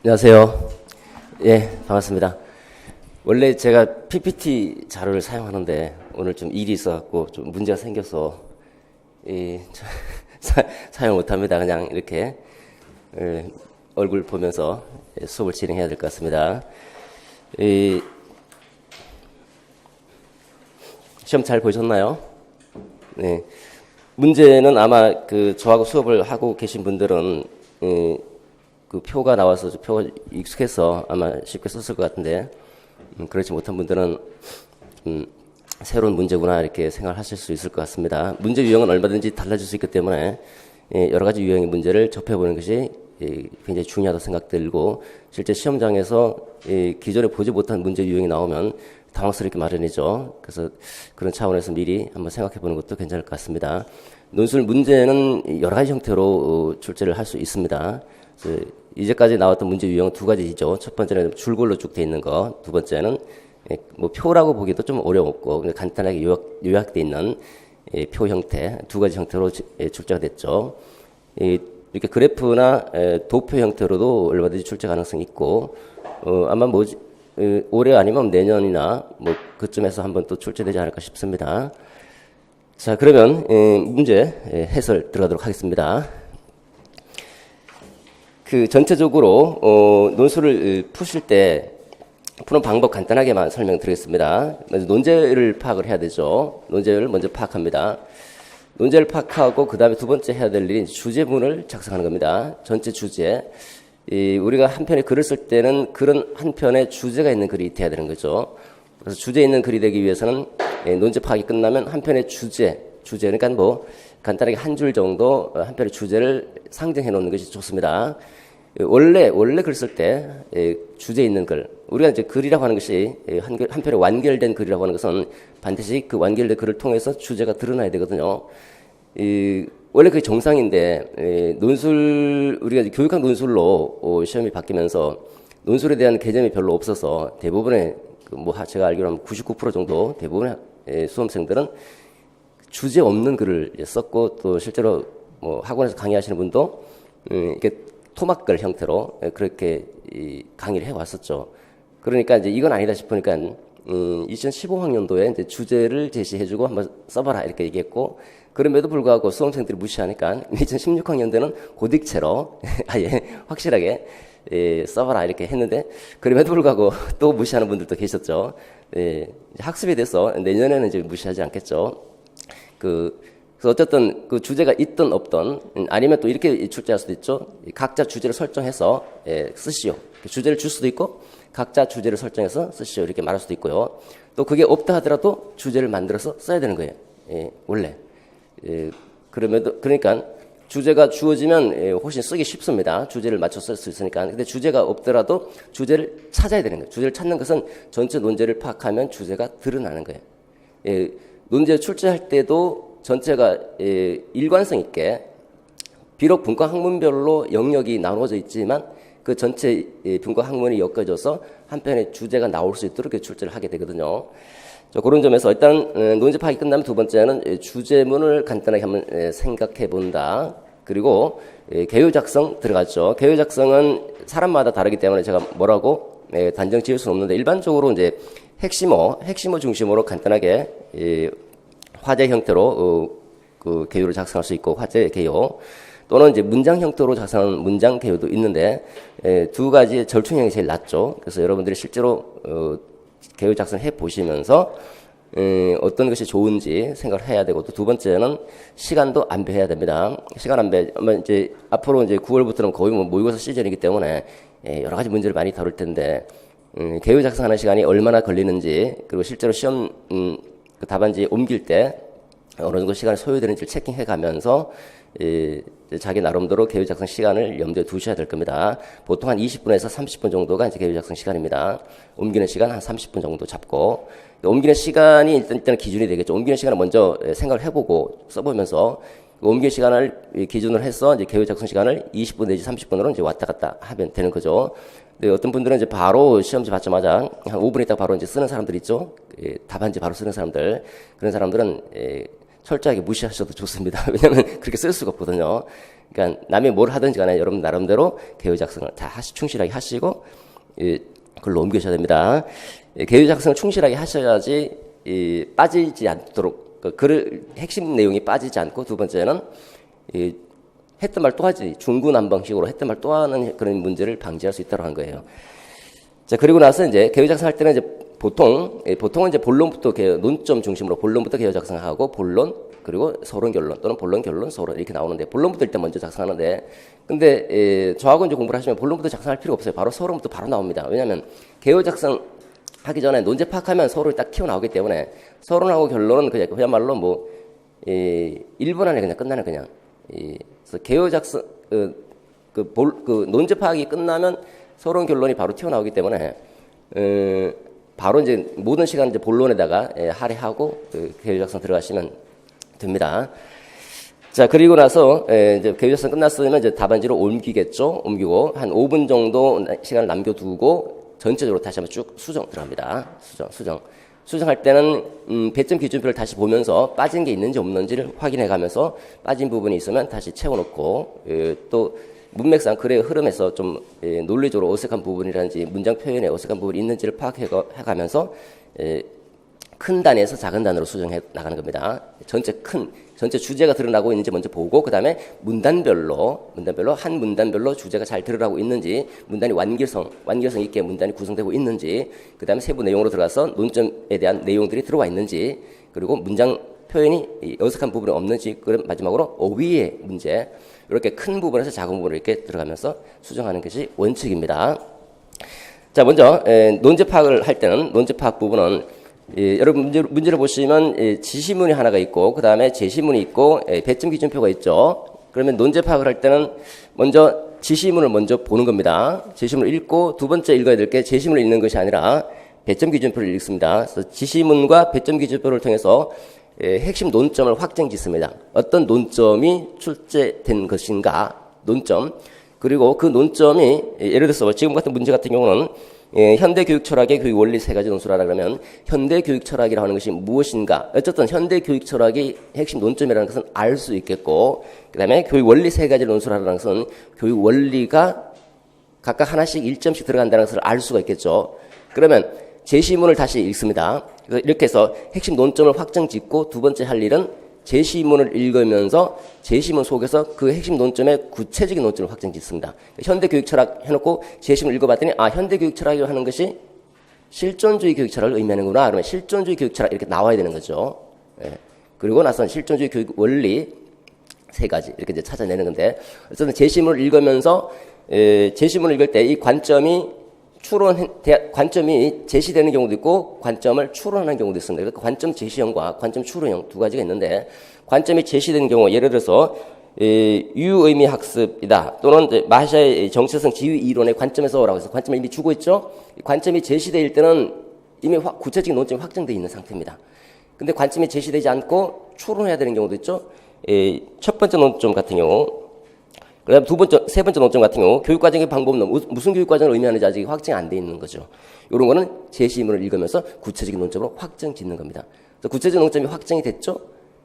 안녕하세요. 예, 반갑습니다. 원래 제가 PPT 자료를 사용하는데 오늘 좀 일이 있어갖고 좀 문제가 생겨서 사용 못합니다. 그냥 이렇게 얼굴 보면서 수업을 진행해야 될 것 같습니다. 시험 잘 보셨나요? 네. 문제는 아마 저하고 수업을 하고 계신 분들은 그 표가 나와서 표가 익숙해서 아마 쉽게 썼을 것 같은데 그렇지 못한 분들은 새로운 문제구나 이렇게 생각하실 수 있을 것 같습니다. 문제 유형은 얼마든지 달라질 수 있기 때문에 여러 가지 유형의 문제를 접해보는 것이 굉장히 중요하다고 생각들고 실제 시험장에서 기존에 보지 못한 문제 유형이 나오면 당황스럽게 마련이죠. 그래서 그런 차원에서 미리 한번 생각해보는 것도 괜찮을 것 같습니다. 논술 문제는 여러 가지 형태로 출제를 할 수 있습니다. 이제까지 나왔던 문제 유형은 두 가지죠. 첫 번째는 줄골로 쭉 돼 있는 거, 두 번째는 뭐 표라고 보기도 좀 어려웠고 간단하게 요약돼 있는 표 형태, 두 가지 형태로 출제가 됐죠. 이렇게 그래프나 도표 형태로도 얼마든지 출제 가능성이 있고 아마 올해 아니면 내년이나 뭐 그쯤에서 한번 또 출제되지 않을까 싶습니다. 자, 그러면 문제 해설 들어가도록 하겠습니다. 전체적으로 논술을 푸실 때 푸는 방법 간단하게만 설명드리겠습니다. 먼저 논제를 파악을 해야 되죠. 논제를 먼저 파악합니다. 논제를 파악하고 그 다음에 두 번째 해야 될 일이 주제문을 작성하는 겁니다. 전체 주제. 우리가 한 편의 글을 쓸 때는 그런 한 편의 주제가 있는 글이 돼야 되는 거죠. 그래서 주제 있는 글이 되기 위해서는 논제 파악이 끝나면 한 편의 주제 그러니까 뭐 간단하게 한 줄 정도 한 편의 주제를 상정해 놓는 것이 좋습니다. 원래 글 쓸 때 주제 있는 글, 우리가 이제 글이라고 하는 것이 한 편의 완결된 글이라고 하는 것은 반드시 그 완결된 글을 통해서 주제가 드러나야 되거든요. 원래 그게 정상인데 우리가 이제 교육학 논술로 시험이 바뀌면서 논술에 대한 개념이 별로 없어서 대부분의 제가 알기로는 99% 정도 대부분의 수험생들은 주제 없는 글을 썼고 또 실제로 뭐 학원에서 강의하시는 분도 이렇게 토막글 형태로 그렇게 강의를 해왔었죠. 그러니까 이제 이건 아니다 싶으니까 2015학년도에 이제 주제를 제시해주고 한번 써봐라 이렇게 얘기했고 그럼에도 불구하고 수험생들이 무시하니까 2016학년도에는 고딕체로 아예 확실하게 써봐라 이렇게 했는데 그럼에도 불구하고 또 무시하는 분들도 계셨죠. 학습에 대해서 내년에는 이제 무시하지 않겠죠. 그래서 어쨌든 그 주제가 있든 없든 아니면 또 이렇게 출제할 수도 있죠. 각자 주제를 설정해서 쓰시오. 주제를 줄 수도 있고 각자 주제를 설정해서 쓰시오 이렇게 말할 수도 있고요. 또 그게 없다 하더라도 주제를 만들어서 써야 되는 거예요. 원래. 그러니까 주제가 주어지면 훨씬 쓰기 쉽습니다. 주제를 맞춰 쓸 수 있으니까. 근데 주제가 없더라도 주제를 찾아야 되는 거예요. 주제를 찾는 것은 전체 논제를 파악하면 주제가 드러나는 거예요. 논제 출제할 때도 전체가 일관성 있게 비록 분과 학문별로 영역이 나눠져 있지만 그 전체 분과 학문이 엮어져서 한 편의 주제가 나올 수 있도록 출제를 하게 되거든요. 그런 점에서 일단 논제 파악이 끝나면 두 번째는 주제문을 간단하게 한번 생각해 본다. 그리고 개요 작성 들어갔죠. 개요 작성은 사람마다 다르기 때문에 제가 뭐라고 단정 지을 수는 없는데 일반적으로 이제 핵심어 중심으로 간단하게 화제 형태로 그 개요를 작성할 수 있고 화제 개요 또는 이제 문장 형태로 작성하는 문장 개요도 있는데 두 가지 절충형이 제일 낫죠. 그래서 여러분들이 실제로 개요 작성해 보시면서 어떤 것이 좋은지 생각을 해야 되고 또 두 번째는 시간도 안배해야 됩니다. 시간 안배 이제 앞으로 이제 9월부터는 거의 뭐 모의고사 시즌이기 때문에 여러 가지 문제를 많이 다룰 텐데 개요 작성하는 시간이 얼마나 걸리는지 그리고 실제로 시험 그 답안지 옮길 때 어느 정도 시간이 소요되는지를 체킹해 가면서 자기 나름대로 개요 작성 시간을 염두에 두셔야 될 겁니다. 보통 한 20분에서 30분 정도가 이제 개요 작성 시간입니다. 옮기는 시간 한 30분 정도 잡고 옮기는 시간이 일단 기준이 되겠죠. 옮기는 시간을 먼저 생각을 해보고 써보면서 옮기는 시간을 기준으로 해서 이제 개요 작성 시간을 20분 내지 30분으로 이제 왔다 갔다 하면 되는 거죠. 어떤 분들은 이제 바로 시험지 받자마자 한 5분 있다가 바로 이제 쓰는 사람들 있죠. 답안지 바로 쓰는 사람들. 그런 사람들은 철저하게 무시하셔도 좋습니다. 왜냐하면 그렇게 쓸 수가 없거든요. 그러니까 남이 뭘 하든지 간에 여러분 나름대로 개요 작성을 다 충실하게 하시고 글로 옮기셔야 됩니다. 개요 작성을 충실하게 하셔야지 빠지지 않도록 글을 핵심 내용이 빠지지 않고, 두 번째는 했던 말 또 하지, 중구난방식으로 했던 말 또 하는 그런 문제를 방지할 수 있다고 한 거예요. 자, 그리고 나서 이제 개요 작성할 때는 이제 보통은 이제 본론부터 논점 중심으로 본론부터 개요 작성하고, 본론 그리고 서론 결론 또는 본론 결론 서론 이렇게 나오는데, 본론부터 일단 먼저 작성하는데, 근데 저하고 이제 공부를 하시면 본론부터 작성할 필요가 없어요. 바로 서론부터 바로 나옵니다. 왜냐하면 개요 작성 하기 전에 논제 파악하면 서론이 딱 튀어나오기 때문에, 서론하고 결론은 그야말로 뭐 1분 안에 그냥 끝나는, 그냥 그래서 개요 작성 논제 파악이 끝나면 서론 결론이 바로 튀어나오기 때문에 바로 이제 모든 시간 이제 본론에다가 할애하고 개요 작성 들어가시면 됩니다. 자, 그리고 나서 이제 개요 작성 끝났으면 이제 답안지로 옮기겠죠. 옮기고 한 5분 정도 시간을 남겨두고 전체적으로 다시 한번 쭉 수정 들어갑니다. 수정할 때는 배점 기준표를 다시 보면서 빠진 게 있는지 없는지를 확인해 가면서, 빠진 부분이 있으면 다시 채워놓고, 또 문맥상 글의 흐름에서 좀 논리적으로 어색한 부분이라든지 문장 표현에 어색한 부분이 있는지를 파악해 가면서 큰 단위에서 작은 단위로 수정해 나가는 겁니다. 전체 주제가 드러나고 있는지 먼저 보고, 그 다음에 문단별로 한 문단별로 주제가 잘 드러나고 있는지, 문단이 완결성 있게 문단이 구성되고 있는지, 그 다음에 세부 내용으로 들어가서 논점에 대한 내용들이 들어와 있는지, 그리고 문장 표현이 어색한 부분이 없는지, 그럼 마지막으로 어휘의 문제, 이렇게 큰 부분에서 작은 부분을 이렇게 들어가면서 수정하는 것이 원칙입니다. 자, 먼저 논제 파악을 할 때는, 논제 파악 부분은 여러분 문제를 보시면 지시문이 하나가 있고, 그 다음에 제시문이 있고, 배점 기준표가 있죠. 그러면 논제 파악을 할 때는 먼저 지시문을 먼저 보는 겁니다. 지시문을 읽고, 두 번째 읽어야 될 게 제시문을 읽는 것이 아니라 배점 기준표를 읽습니다. 그래서 지시문과 배점 기준표를 통해서 핵심 논점을 확정 짓습니다. 어떤 논점이 출제된 것인가, 논점. 그리고 그 논점이 예를 들어서 지금 같은 문제 같은 경우는 현대 교육 철학의 교육 원리 세 가지 논술하라 그러면, 현대 교육 철학이라고 하는 것이 무엇인가, 어쨌든 현대 교육 철학이 핵심 논점이라는 것은 알 수 있겠고, 그 다음에 교육 원리 세 가지 논술하라는 것은 교육 원리가 각각 하나씩 1점씩 들어간다는 것을 알 수가 있겠죠. 그러면 제시문을 다시 읽습니다. 그래서 이렇게 해서 핵심 논점을 확정 짓고, 두 번째 할 일은 제시문을 읽으면서 제시문 속에서 그 핵심 논점의 구체적인 논점을 확정 짓습니다. 현대 교육 철학 해놓고 제시문을 읽어봤더니, 현대 교육 철학이라고 하는 것이 실존주의 교육 철학을 의미하는구나. 그러면 실존주의 교육 철학 이렇게 나와야 되는 거죠. 그리고 나서 실존주의 교육 원리 세 가지 이렇게 이제 찾아내는 건데, 어쨌든 제시문을 읽으면서 제시문을 읽을 때 이 관점이 제시되는 경우도 있고 관점을 추론하는 경우도 있습니다. 그러니까 관점 제시형과 관점 추론형 두 가지가 있는데, 관점이 제시되는 경우, 예를 들어서 유의미 학습이다, 또는 마샤의 정체성 지위 이론의 관점에서라고 해서 관점을 이미 주고 있죠. 관점이 제시될 때는 이미 구체적인 논점이 확정되어 있는 상태입니다. 근데 관점이 제시되지 않고 추론해야 되는 경우도 있죠. 첫 번째 논점 같은 경우, 그다음 세 번째 논점 같은 경우, 교육과정의 방법론, 무슨 교육과정을 의미하는지 아직 확정이 안 돼 있는 거죠. 이런 거는 제시문을 읽으면서 구체적인 논점으로 확정 짓는 겁니다. 그래서 구체적인 논점이 확정이 됐죠.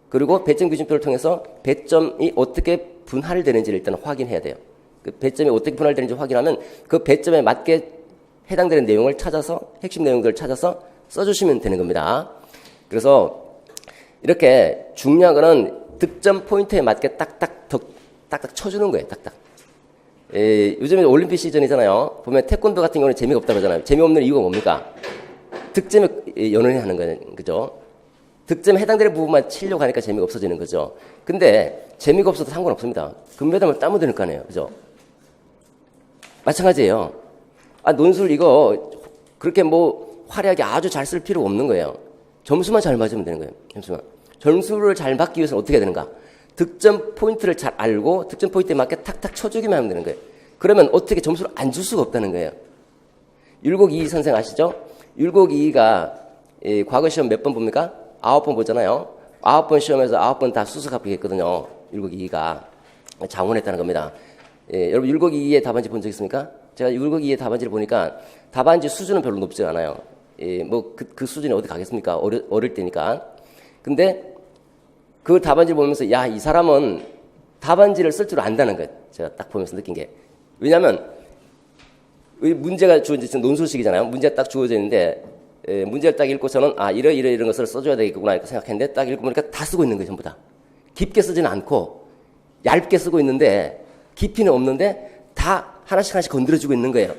그리고 배점 기준표를 통해서 배점이 어떻게 분할되는지를 일단 확인해야 돼요. 그 배점이 어떻게 분할되는지 확인하면 그 배점에 맞게 해당되는 내용을 찾아서, 핵심 내용들을 찾아서 써주시면 되는 겁니다. 그래서 이렇게 중요한 거는 득점 포인트에 맞게 딱딱 쳐주는 거예요. 딱딱. 요즘에 올림픽 시즌이잖아요. 보면 태권도 같은 경우는 재미가 없다고 하잖아요. 재미없는 이유가 뭡니까? 득점에 연연해 하는 거예요. 그죠? 득점에 해당되는 부분만 치려고 하니까 재미가 없어지는 거죠. 근데 재미가 없어도 상관없습니다. 금메달을 따면 되는 거 아니에요. 그죠? 마찬가지예요. 논술 이거 그렇게 뭐 화려하게 아주 잘 쓸 필요가 없는 거예요. 점수만 잘 맞으면 되는 거예요. 점수를 잘 받기 위해서는 어떻게 해야 되는가? 득점 포인트를 잘 알고 득점 포인트에 맞게 탁탁 쳐주기만 하면 되는 거예요. 그러면 어떻게 점수를 안 줄 수가 없다는 거예요. 율곡이의 선생 아시죠? 율곡이의가 과거 시험 몇 번 봅니까? 9번 보잖아요. 9번 시험에서 9번 다 수석 합격했거든요. 율곡이의가 장원했다는 겁니다. 여러분 율곡이의의 답안지 본 적 있습니까? 제가 율곡이의의 답안지를 보니까 답안지 수준은 별로 높지 않아요. 뭐 그 수준이 어디 가겠습니까? 어릴 때니까. 근데 그 답안지를 보면서 이 사람은 답안지를 쓸 줄 안다는 거예요. 제가 딱 보면서 느낀 게. 왜냐하면 문제가 주어진 논술식이잖아요. 문제가 딱 주어져 있는데 문제를 딱 읽고 저는 이런 것을 써줘야 되겠구나 이렇게 생각했는데 딱 읽고 보니까 다 쓰고 있는 거예요. 전부 다. 깊게 쓰지는 않고 얇게 쓰고 있는데 깊이는 없는데 다 하나씩 건드려주고 있는 거예요.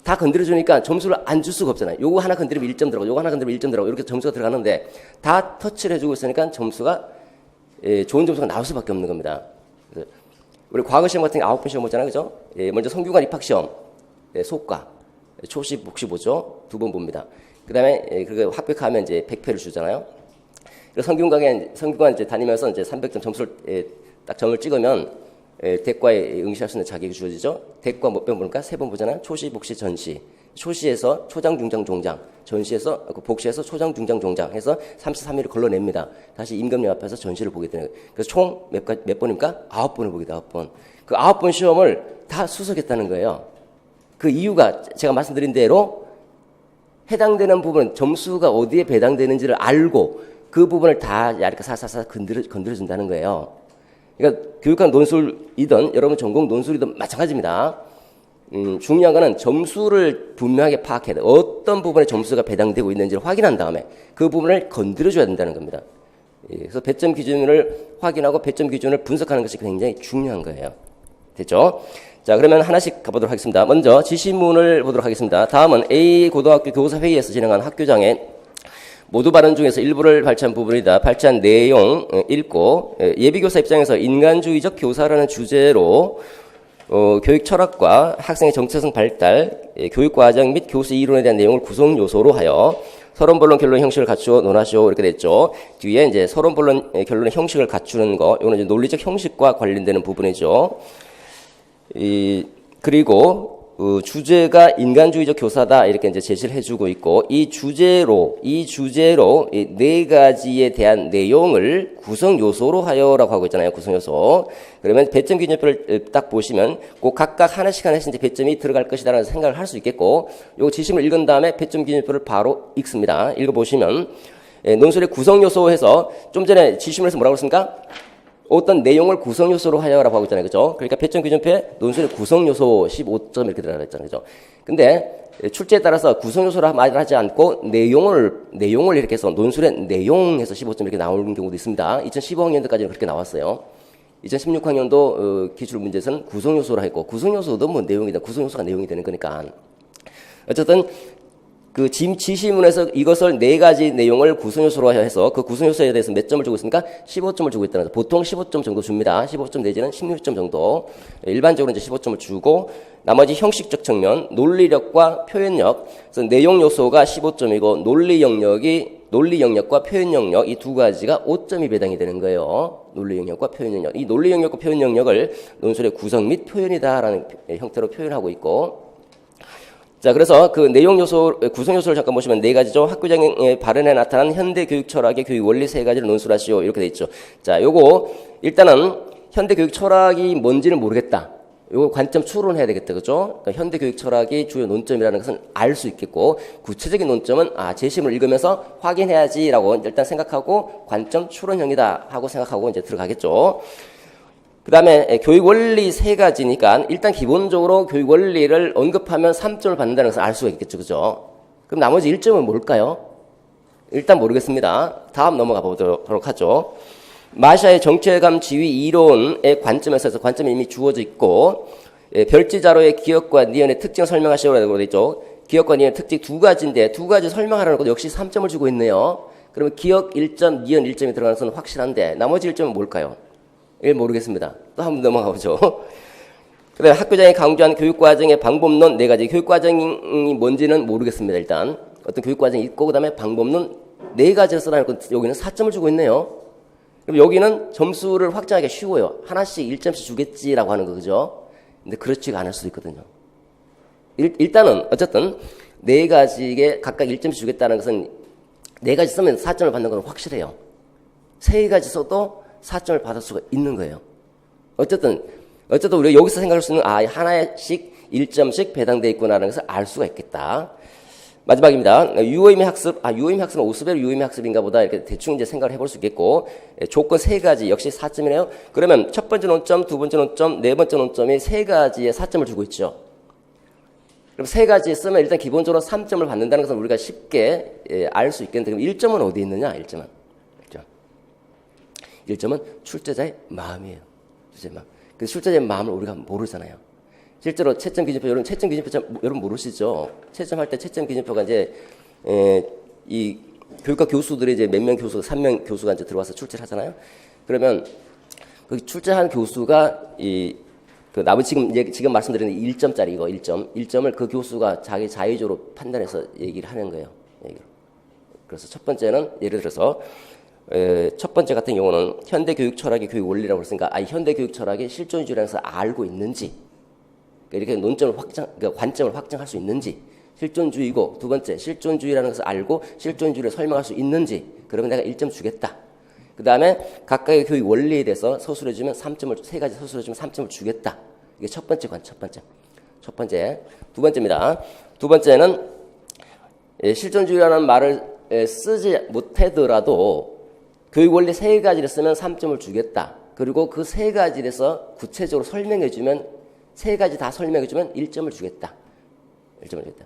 다 건드려주니까 점수를 안 줄 수가 없잖아요. 요거 하나 건드리면 1점 들어가고 요거 하나 건드리면 1점 들어가고 이렇게 점수가 들어가는데 다 터치를 해주고 있으니까 점수가 좋은 점수가 나올 수밖에 없는 겁니다. 우리 과거 시험 같은 게 9번 시험 보잖아요. 그죠? 먼저 성균관 입학시험, 소과, 초시, 복시 보죠. 2번 봅니다. 그 다음에 그거 합격하면 이제 100회를 주잖아요. 성균관 이제 다니면서 이제 300점 점수를 딱 점을 찍으면 대과에 응시할 수 있는 자격이 주어지죠. 대과 몇 번 보니까 3번 보잖아요. 초시, 복시, 전시. 초시에서 초장, 중장, 종장. 전시에서 복시에서 초장, 중장, 종장 해서 33일을 걸러냅니다. 다시 임금님 앞에서 전시를 보게 되는 거예요. 그래서 총 몇 번입니까? 9번을 보게 돼. 9번. 그 9번 시험을 다 수석했다는 거예요. 그 이유가 제가 말씀드린 대로 해당되는 부분, 점수가 어디에 배당되는지를 알고 그 부분을 다 얇게 사사사 건드려준다는 거예요. 그러니까 교육학 논술이든 여러분 전공 논술이든 마찬가지입니다. 중요한 거는 점수를 분명하게 파악해야 돼요. 어떤 부분에 점수가 배당되고 있는지를 확인한 다음에 그 부분을 건드려줘야 된다는 겁니다. 그래서 배점 기준을 확인하고 배점 기준을 분석하는 것이 굉장히 중요한 거예요. 됐죠? 자, 그러면 하나씩 가보도록 하겠습니다. 먼저 지시문을 보도록 하겠습니다. 다음은 A 고등학교 교사 회의에서 진행한 학교장의 모두 발언 중에서 일부를 발췌한 부분이다. 발췌한 내용 읽고 예비교사 입장에서 인간주의적 교사라는 주제로 교육 철학과 학생의 정체성 발달, 교육과정 및 교수 이론에 대한 내용을 구성 요소로 하여 서론 본론 결론 형식을 갖추어 논하시오 이렇게 됐죠. 뒤에 이제 서론 본론 결론의 형식을 갖추는 거, 이거는 이제 논리적 형식과 관련되는 부분이죠. 그리고 주제가 인간주의적 교사다 이렇게 이제 제시를 해주고 있고 이 주제로 이 네 가지에 대한 내용을 구성 요소로 하여라고 하고 있잖아요. 구성 요소. 그러면 배점 기준표를 딱 보시면 꼭 각각 하나씩 이제 배점이 들어갈 것이다라는 생각을 할 수 있겠고 요 지심을 읽은 다음에 배점 기준표를 바로 읽습니다. 읽어보시면 논술의 구성 요소에서 좀 전에 지심에서 뭐라고 했습니까? 어떤 내용을 구성 요소로 하여라고 하고 있잖아요. 그죠? 그러니까 배점 기준표에 논술의 구성 요소 15점 이렇게 들어가 있잖아요. 그죠? 근데 출제에 따라서 구성 요소를 말하지 않고 내용을 이렇게 해서 논술의 내용에서 15점 이렇게 나오는 경우도 있습니다. 2015학년도까지는 그렇게 나왔어요. 2016학년도 기출 문제에서는 구성 요소로 했고 구성 요소도 뭐 내용이다. 구성 요소가 내용이 되는 거니까. 어쨌든 그 지시문에서 이것을 네 가지 내용을 구성요소로 해서 그 구성요소에 대해서 몇 점을 주고 있습니까? 15점을 주고 있다는 거죠. 보통 15점 정도 줍니다. 15점 내지는 16점 정도. 일반적으로 이제 15점을 주고 나머지 형식적 측면, 논리력과 표현력. 그래서 내용 요소가 15점이고 논리 영역과 표현 영역 이 두 가지가 5점이 배당이 되는 거예요. 논리 영역과 표현 영역. 이 논리 영역과 표현 영역을 논술의 구성 및 표현이다라는 형태로 표현하고 있고 자, 그래서 그 내용 요소, 구성 요소를 잠깐 보시면 네 가지죠. 학교장의 발언에 나타난 현대 교육 철학의 교육 원리 세 가지를 논술하시오. 이렇게 돼 있죠. 자, 요거, 일단은 현대 교육 철학이 뭔지는 모르겠다. 요거 관점 추론해야 되겠다. 그죠? 그러니까 현대 교육 철학이 주요 논점이라는 것은 알 수 있겠고, 구체적인 논점은, 제시문을 읽으면서 확인해야지라고 일단 생각하고, 관점 추론형이다 하고 생각하고 이제 들어가겠죠. 그 다음에 교육 원리 세 가지니까 일단 기본적으로 교육 원리를 언급하면 3점을 받는다는 것을 알 수가 있겠죠. 그죠? 그럼 나머지 1점은 뭘까요? 일단 모르겠습니다. 다음 넘어가 보도록 하죠. 마샤의 정체감 지위 이론의 관점에서 관점이 이미 주어져 있고 별지자로의 기억과 니은의 특징을 설명하시라고 되어 있죠. 기억과 니은의 특징 두 가지인데 두 가지 설명하라는 것도 역시 3점을 주고 있네요. 그러면 기억 1점, 니은 1점이 들어가는 것은 확실한데 나머지 1점은 뭘까요? 모르겠습니다. 또 한 번 넘어가 보죠. 그 다음에 학교장이 강조한 교육과정의 방법론 네 가지. 교육과정이 뭔지는 모르겠습니다. 일단 어떤 교육과정이 있고 그 다음에 방법론 네 가지를 써놔놓고 여기는 4점을 주고 있네요. 그럼 여기는 점수를 확정하기가 쉬워요. 하나씩 1점씩 주겠지라고 하는 거 그죠? 근데 그렇지가 않을 수도 있거든요. 일단은 어쨌든 네 가지에 각각 1점씩 주겠다는 것은 네 가지 쓰면 4점을 받는 건 확실해요. 세 가지 써도 4점을 받을 수가 있는 거예요. 어쨌든 우리가 여기서 생각할 수 있는 하나씩 1점씩 배당되어 있구나라는 것을 알 수가 있겠다. 마지막입니다. 유의미 학습, 유의미 학습은 오스벨 유의미 학습인가 보다 이렇게 대충 이제 생각을 해볼 수 있겠고, 조건 세 가지, 역시 4점이네요. 그러면 첫 번째 논점, 두 번째 논점, 네 번째 논점이 세 가지에 4점을 주고 있죠. 그럼 세 가지 쓰면 일단 기본적으로 3점을 받는다는 것은 우리가 쉽게 알 수 있겠는데, 그럼 1점은 어디 있느냐? 1점은 출제자의 마음이에요. 출제자의 마음. 그 출제자의 마음을 우리가 모르잖아요. 실제로 채점 기준표, 여러분 채점 기준표 여러분 모르시죠? 채점할 때 채점 기준표가 이제 이 교육과 교수들이 이제 몇 명 교수, 3명 교수가 이제 들어와서 출제를 하잖아요. 그러면 그 출제한 교수가 그 나머지 지금 말씀드리는 1점짜리 이거 1점을 그 교수가 자기 자의적으로 판단해서 얘기를 하는 거예요. 그래서 첫 번째는 예를 들어서 첫 번째 같은 경우는 현대 교육 철학의 교육 원리라고 했으니까 현대 교육 철학이 실존주의라는 것을 알고 있는지, 이렇게 논점을 그러니까 관점을 확정할 수 있는지, 실존주의고, 두 번째 실존주의라는 것을 알고 실존주의를 설명할 수 있는지, 그러면 내가 1점 주겠다. 그 다음에 각각의 교육 원리에 대해서 서술해주면 3점을, 세 가지 서술해주면 3점을 주겠다. 이게 첫 번째 첫 번째. 두 번째입니다. 두 번째는 실존주의라는 말을 쓰지 못하더라도 교육 원리 세 가지를 쓰면 3점을 주겠다. 그리고 그 세 가지에 대해서 구체적으로 설명해주면, 세 가지 다 설명해주면 1점을 주겠다. 1점을 주겠다.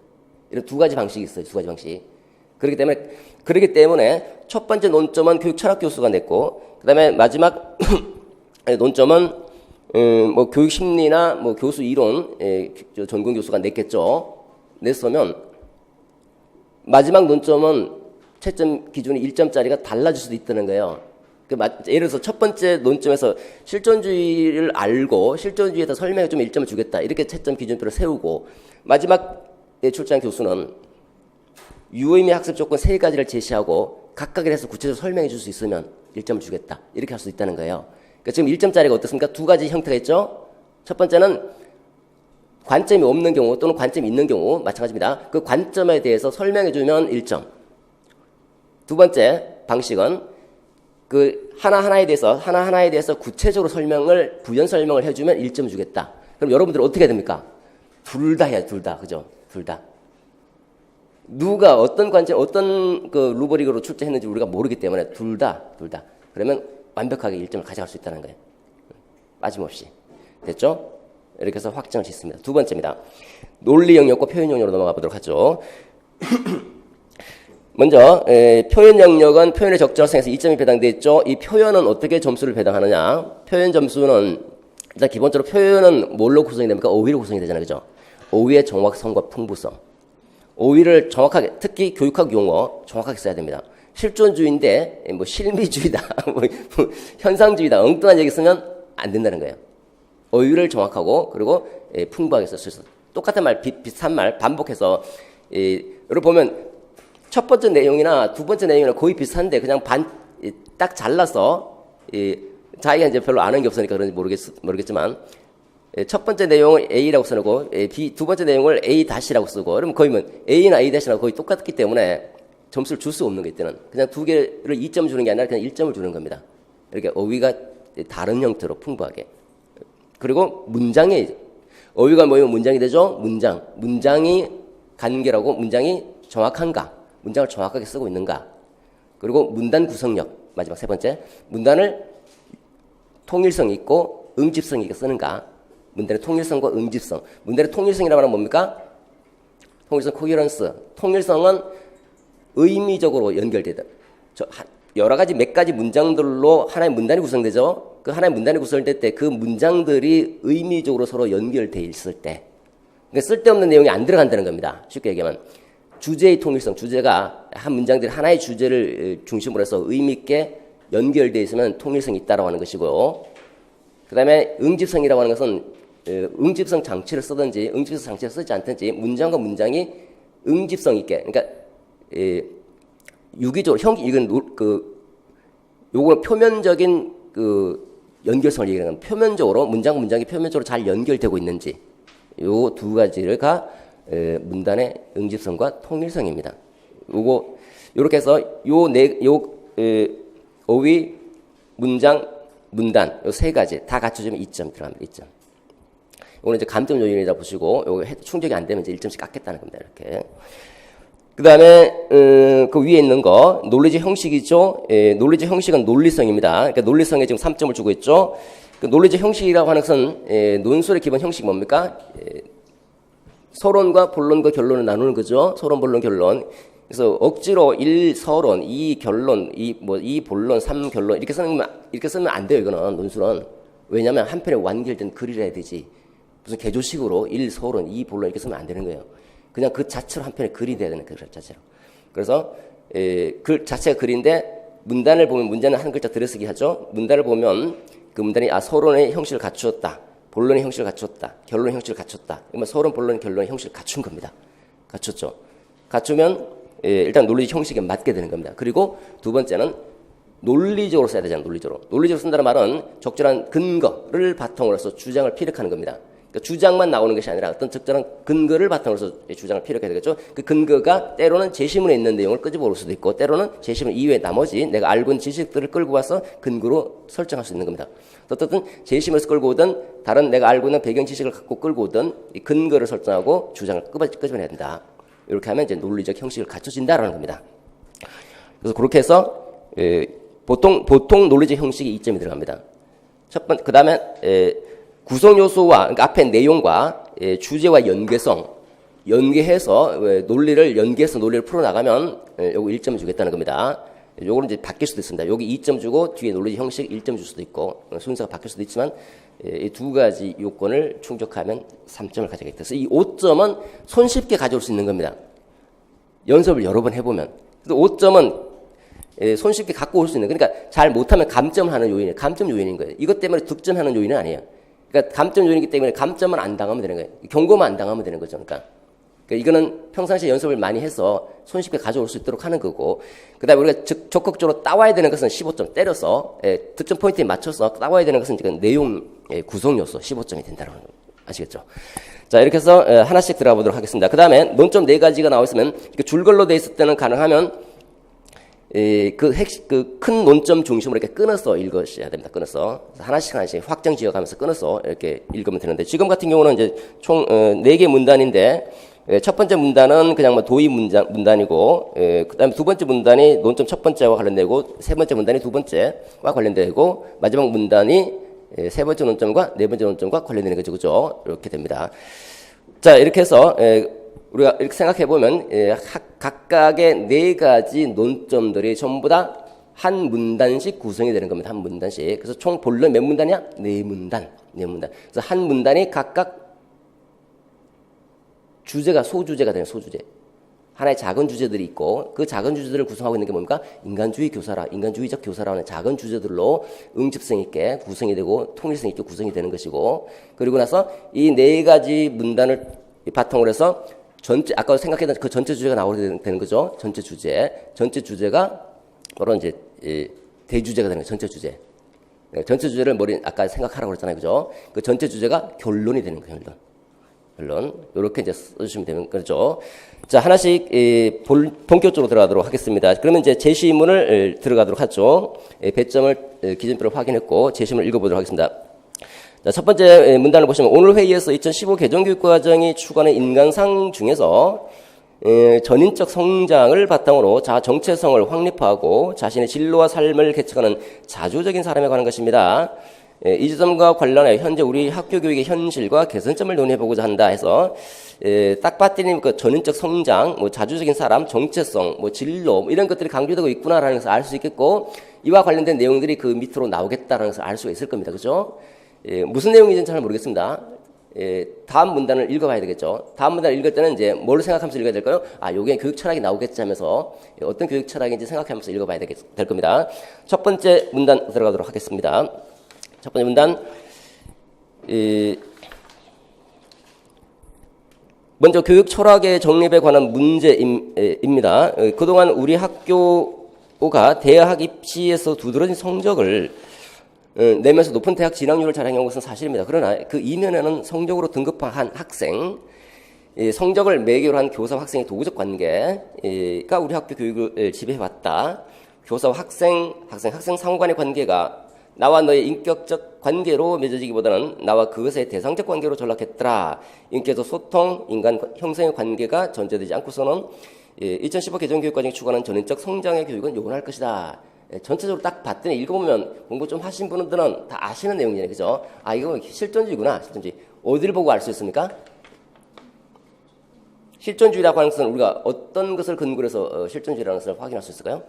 이런 두 가지 방식이 있어요. 두 가지 방식. 그렇기 때문에 첫 번째 논점은 교육 철학 교수가 냈고, 그 다음에 마지막 논점은 뭐 교육 심리나 뭐 교수 이론 전공 교수가 냈겠죠. 냈으면 마지막 논점은 채점 기준이 1점짜리가 달라질 수도 있다는 거예요. 예를 들어서 첫 번째 논점에서 실존주의를 알고 실존주의에서 설명해 주면 1점을 주겠다. 이렇게 채점 기준표를 세우고, 마지막에 출제한 교수는 유의미 학습 조건 세 가지를 제시하고 각각에 대해서 구체적으로 설명해 줄 수 있으면 1점을 주겠다. 이렇게 할 수 있다는 거예요. 그러니까 지금 1점짜리가 어떻습니까? 두 가지 형태가 있죠. 첫 번째는 관점이 없는 경우 또는 관점이 있는 경우 마찬가지입니다. 그 관점에 대해서 설명해 주면 1점. 두 번째 방식은 그 하나하나에 대해서 구체적으로 부연 설명을 해주면 1점 주겠다. 그럼 여러분들 어떻게 해야 됩니까? 둘 다 해야 둘 다. 그죠? 둘 다. 누가 어떤 관점, 어떤 그 루브릭으로 출제했는지 우리가 모르기 때문에 둘 다. 그러면 완벽하게 1점을 가져갈 수 있다는 거예요. 빠짐없이. 됐죠? 이렇게 해서 확정을 짓습니다. 두 번째입니다. 논리 영역과 표현 영역으로 넘어가 보도록 하죠. 먼저 표현 영역은 표현의 적절성에서 2점이 배당되어 있죠. 이 표현은 어떻게 점수를 배당하느냐. 표현 점수는 일단 기본적으로 표현은 뭘로 구성이 됩니까? 어휘로 구성이 되잖아요. 그죠? 어휘의 정확성과 풍부성. 어휘를 정확하게, 특히 교육학 용어 정확하게 써야 됩니다. 실존주의인데 뭐 실미주의다, 뭐 현상주의다, 엉뚱한 얘기 쓰면 안 된다는 거예요. 어휘를 정확하고 그리고 풍부하게 쓸 수 있어요. 똑같은 말, 비슷한 말 반복해서 여러분 보면 첫 번째 내용이나 두 번째 내용이나 거의 비슷한데 그냥 딱 잘라서 자기가 이제 별로 아는 게 없으니까 그런지 모르겠지만 첫 번째 내용을 A라고 써놓고 두 번째 내용을 A-라고 쓰고, 그러면 거의 뭐 A나 A-랑 거의 똑같기 때문에 점수를 줄 수 없는 거 있때는 그냥 두 개를 2점 주는 게 아니라 그냥 1점을 주는 겁니다. 이렇게 어휘가 다른 형태로 풍부하게. 그리고 문장이 어휘가 모이면 문장이 되죠. 문장이 간결하고 문장이 정확한가, 문장을 정확하게 쓰고 있는가. 그리고 문단 구성력, 마지막 세 번째, 문단을 통일성 있고 응집성 있게 쓰는가. 문단의 통일성과 응집성. 문단의 통일성이라고 하면 뭡니까? 통일성, 코히런스. 통일성은 의미적으로 연결되다. 여러 가지 몇 가지 문장들로 하나의 문단이 구성되죠. 그 하나의 문단이 구성될 때 그 문장들이 의미적으로 서로 연결돼 있을 때, 그러니까 쓸데없는 내용이 안 들어간다는 겁니다. 쉽게 얘기하면 주제의 통일성, 주제가 한 문장들이 하나의 주제를 중심으로 해서 의미 있게 연결돼 있으면 통일성이 있다라고 하는 것이고요. 그 다음에 응집성이라고 하는 것은 응집성 장치를 쓰든지 응집성 장치를 쓰지 않든지 문장과 문장이 응집성 있게, 그러니까 유기적으로 이건 요거는 표면적인 연결성을 얘기하는 건 표면적으로 문장이 표면적으로 잘 연결되고 있는지, 요 두 가지가 문단의 응집성과 통일성입니다. 요렇게 해서 어휘, 문장, 문단 요 세 가지 다 갖춰주면 2점 들어갑니다. 2점. 이거는 이제 감점 요인이다 보시고 요거 충족이 안 되면 이제 1점씩 깎겠다는 겁니다. 이렇게. 그 다음에 그 위에 있는 거 논리적 형식이죠. 논리적 형식은 논리성입니다. 그러니까 논리성에 지금 3점을 주고 있죠. 그 논리적 형식이라고 하는 것은 논술의 기본 형식이 뭡니까? 서론과 본론과 결론을 나누는 거죠. 서론, 본론, 결론. 그래서 억지로 1 서론, 2 결론, 2 본론, 3 결론 이렇게 쓰면 안 돼요. 이거는 논술은. 왜냐하면 한 편에 완결된 글이라 해야 되지. 무슨 개조식으로 1 서론, 2 본론 이렇게 쓰면 안 되는 거예요. 그냥 그 자체로 한 편의 글이 돼야 되는 그 자체로. 그래서 글 자체가 글인데 문단을 보면 문제는 한 글자 들여쓰기 하죠. 문단을 보면 그 문단이 서론의 형식을 갖추었다. 본론의 형식을 갖췄다. 결론의 형식을 갖췄다. 그러면 서론, 본론, 결론의 형식을 갖춘 겁니다. 갖췄죠. 갖추면 일단 논리적 형식에 맞게 되는 겁니다. 그리고 두 번째는 논리적으로 써야 되잖아요. 논리적으로. 논리적으로 쓴다는 말은 적절한 근거를 바탕으로 해서 주장을 피력하는 겁니다. 그러니까 주장만 나오는 것이 아니라 어떤 적절한 근거를 바탕으로 해서 주장을 피력해야 되겠죠. 그 근거가 때로는 제시문에 있는 내용을 끄집어 올 수도 있고 때로는 제시문 이외에 나머지 내가 알고 있는 지식들을 끌고 와서 근거로 설정할 수 있는 겁니다. 어떻든 제시문에서 끌고 오든 다른 내가 알고 있는 배경 지식을 갖고 끌고 오든 이 근거를 설정하고 주장을 끄집어내야 된다. 이렇게 하면 이제 논리적 형식을 갖춰진다라는 겁니다. 그래서 그렇게 해서 보통 논리적 형식이 2점이 들어갑니다. 그 다음에 구성 요소와 그러니까 앞에 내용과 주제와 연계해서 논리를 연계해서 논리를 풀어나가면 요거 1점 주겠다는 겁니다. 요거는 이제 바뀔 수도 있습니다. 여기 2점 주고 뒤에 논리적 형식 1점 줄 수도 있고 순서가 바뀔 수도 있지만 이 두 가지 요건을 충족하면 3점을 가져가겠다. 그래서 이 5점은 손쉽게 가져올 수 있는 겁니다. 연습을 여러 번 해보면. 5점은 손쉽게 갖고 올 수 있는, 그러니까 잘 못하면 감점하는 요인이에요. 감점 요인인 거예요. 이것 때문에 득점하는 요인은 아니에요. 그러니까 감점 요인이기 때문에 감점은 안 당하면 되는 거예요. 경고만 안 당하면 되는 거죠. 그러니까 이거는 평상시에 연습을 많이 해서 손쉽게 가져올 수 있도록 하는 거고, 그 다음에 우리가 적극적으로 따와야 되는 것은 15점 때려서 득점 포인트에 맞춰서 따와야 되는 것은 지금 내용 구성 요소 15점이 된다는 거 아시겠죠? 자, 이렇게 해서 하나씩 들어가 보도록 하겠습니다. 그 다음에 논점 4가지가 나와 있으면 줄글로 돼 있을 때는 가능하면 그 큰 논점 중심으로 이렇게 끊어서 읽으셔야 됩니다. 끊어서 하나씩 확정 지어가면서 끊어서 이렇게 읽으면 되는데, 지금 같은 경우는 이제 총 4개 문단인데 첫 번째 문단은 그냥 뭐 도입 문단이고, 그다음에 두 번째 문단이 논점 첫 번째와 관련되고, 세 번째 문단이 두 번째와 관련되고, 마지막 문단이 세 번째 논점과 네 번째 논점과 관련되는 거죠, 그죠? 이렇게 됩니다. 자, 이렇게 해서 우리가 이렇게 생각해 보면 각각의 4가지 논점들이 전부 다 한 문단씩 구성이 되는 겁니다. 한 문단씩. 그래서 총 본론 몇 문단이야? 4문단. 그래서 한 문단이 각각 주제가 소주제가 되는 소주제. 하나의 작은 주제들이 있고, 그 작은 주제들을 구성하고 있는 게 뭡니까? 인간주의적 교사라는 작은 주제들로 응집성 있게 구성이 되고 통일성 있게 구성이 되는 것이고, 그리고 나서 이 4가지 문단을 바탕으로 해서 아까 생각했던 그 전체 주제가 나오게 되는 거죠. 전체 주제가 바로 이제 대주제가 되는 거예요. 전체 주제. 전체 주제를 아까 생각하라고 그랬잖아요. 그죠? 그 전체 주제가 결론이 되는 거예요. 결론. 요렇게 이제 써주시면 되는 거죠. 자, 하나씩 본격적으로 들어가도록 하겠습니다. 그러면 이제 제시문을 들어가도록 하죠. 배점을 기준표를 확인했고 제시문을 읽어보도록 하겠습니다. 자, 첫 번째 문단을 보시면, 오늘 회의에서 2015 개정교육과정이 추구하는 인간상 중에서 전인적 성장을 바탕으로 자아 정체성을 확립하고 자신의 진로와 삶을 개척하는 자주적인 사람에 관한 것입니다. 이 지점과 관련해 현재 우리 학교 교육의 현실과 개선점을 논의해보고자 한다 해서, 딱 봤더니 그 전인적 성장, 자주적인 사람, 정체성, 진로, 이런 것들이 강조되고 있구나라는 것을 알 수 있겠고, 이와 관련된 내용들이 그 밑으로 나오겠다라는 것을 알 수가 있을 겁니다. 그죠? 무슨 내용인지는 잘 모르겠습니다. 다음 문단을 읽어봐야 되겠죠. 다음 문단을 읽을 때는 이제 뭘 생각하면서 읽어야 될까요? 요게 교육 철학이 나오겠지 하면서 어떤 교육 철학인지 생각하면서 읽어봐야 될 겁니다. 첫 번째 문단 들어가도록 하겠습니다. 첫 번째 문단, 먼저 교육 철학의 정립에 관한 문제입니다. 그동안 우리 학교가 대학 입시에서 두드러진 성적을 내면서 높은 대학 진학률을 자랑해온 것은 사실입니다. 그러나 그 이면에는 성적으로 등급한 학생, 성적을 매개로 한 교사와 학생의 도구적 관계가 우리 학교 교육을 지배해왔다. 교사와 학생 상호 간의 관계가 나와 너의 인격적 관계로 맺어지기보다는 나와 그것의 대상적 관계로 전락했더라. 인격적 소통, 인간 형성의 관계가 전제되지 않고서는 2015 개정교육과정이 추구하는 전인적 성장의 교육은 요원할 것이다. 전체적으로 딱 봤더니 읽어보면 공부 좀 하신 분들은 다 아시는 내용이잖아요. 그죠? 아, 이거 실존주의구나. 실존주의. 어디를 보고 알 수 있습니까? 실존주의라고 하는 것은 우리가 어떤 것을 근거로 해서 실존주의라는 것을 확인할 수 있을까요?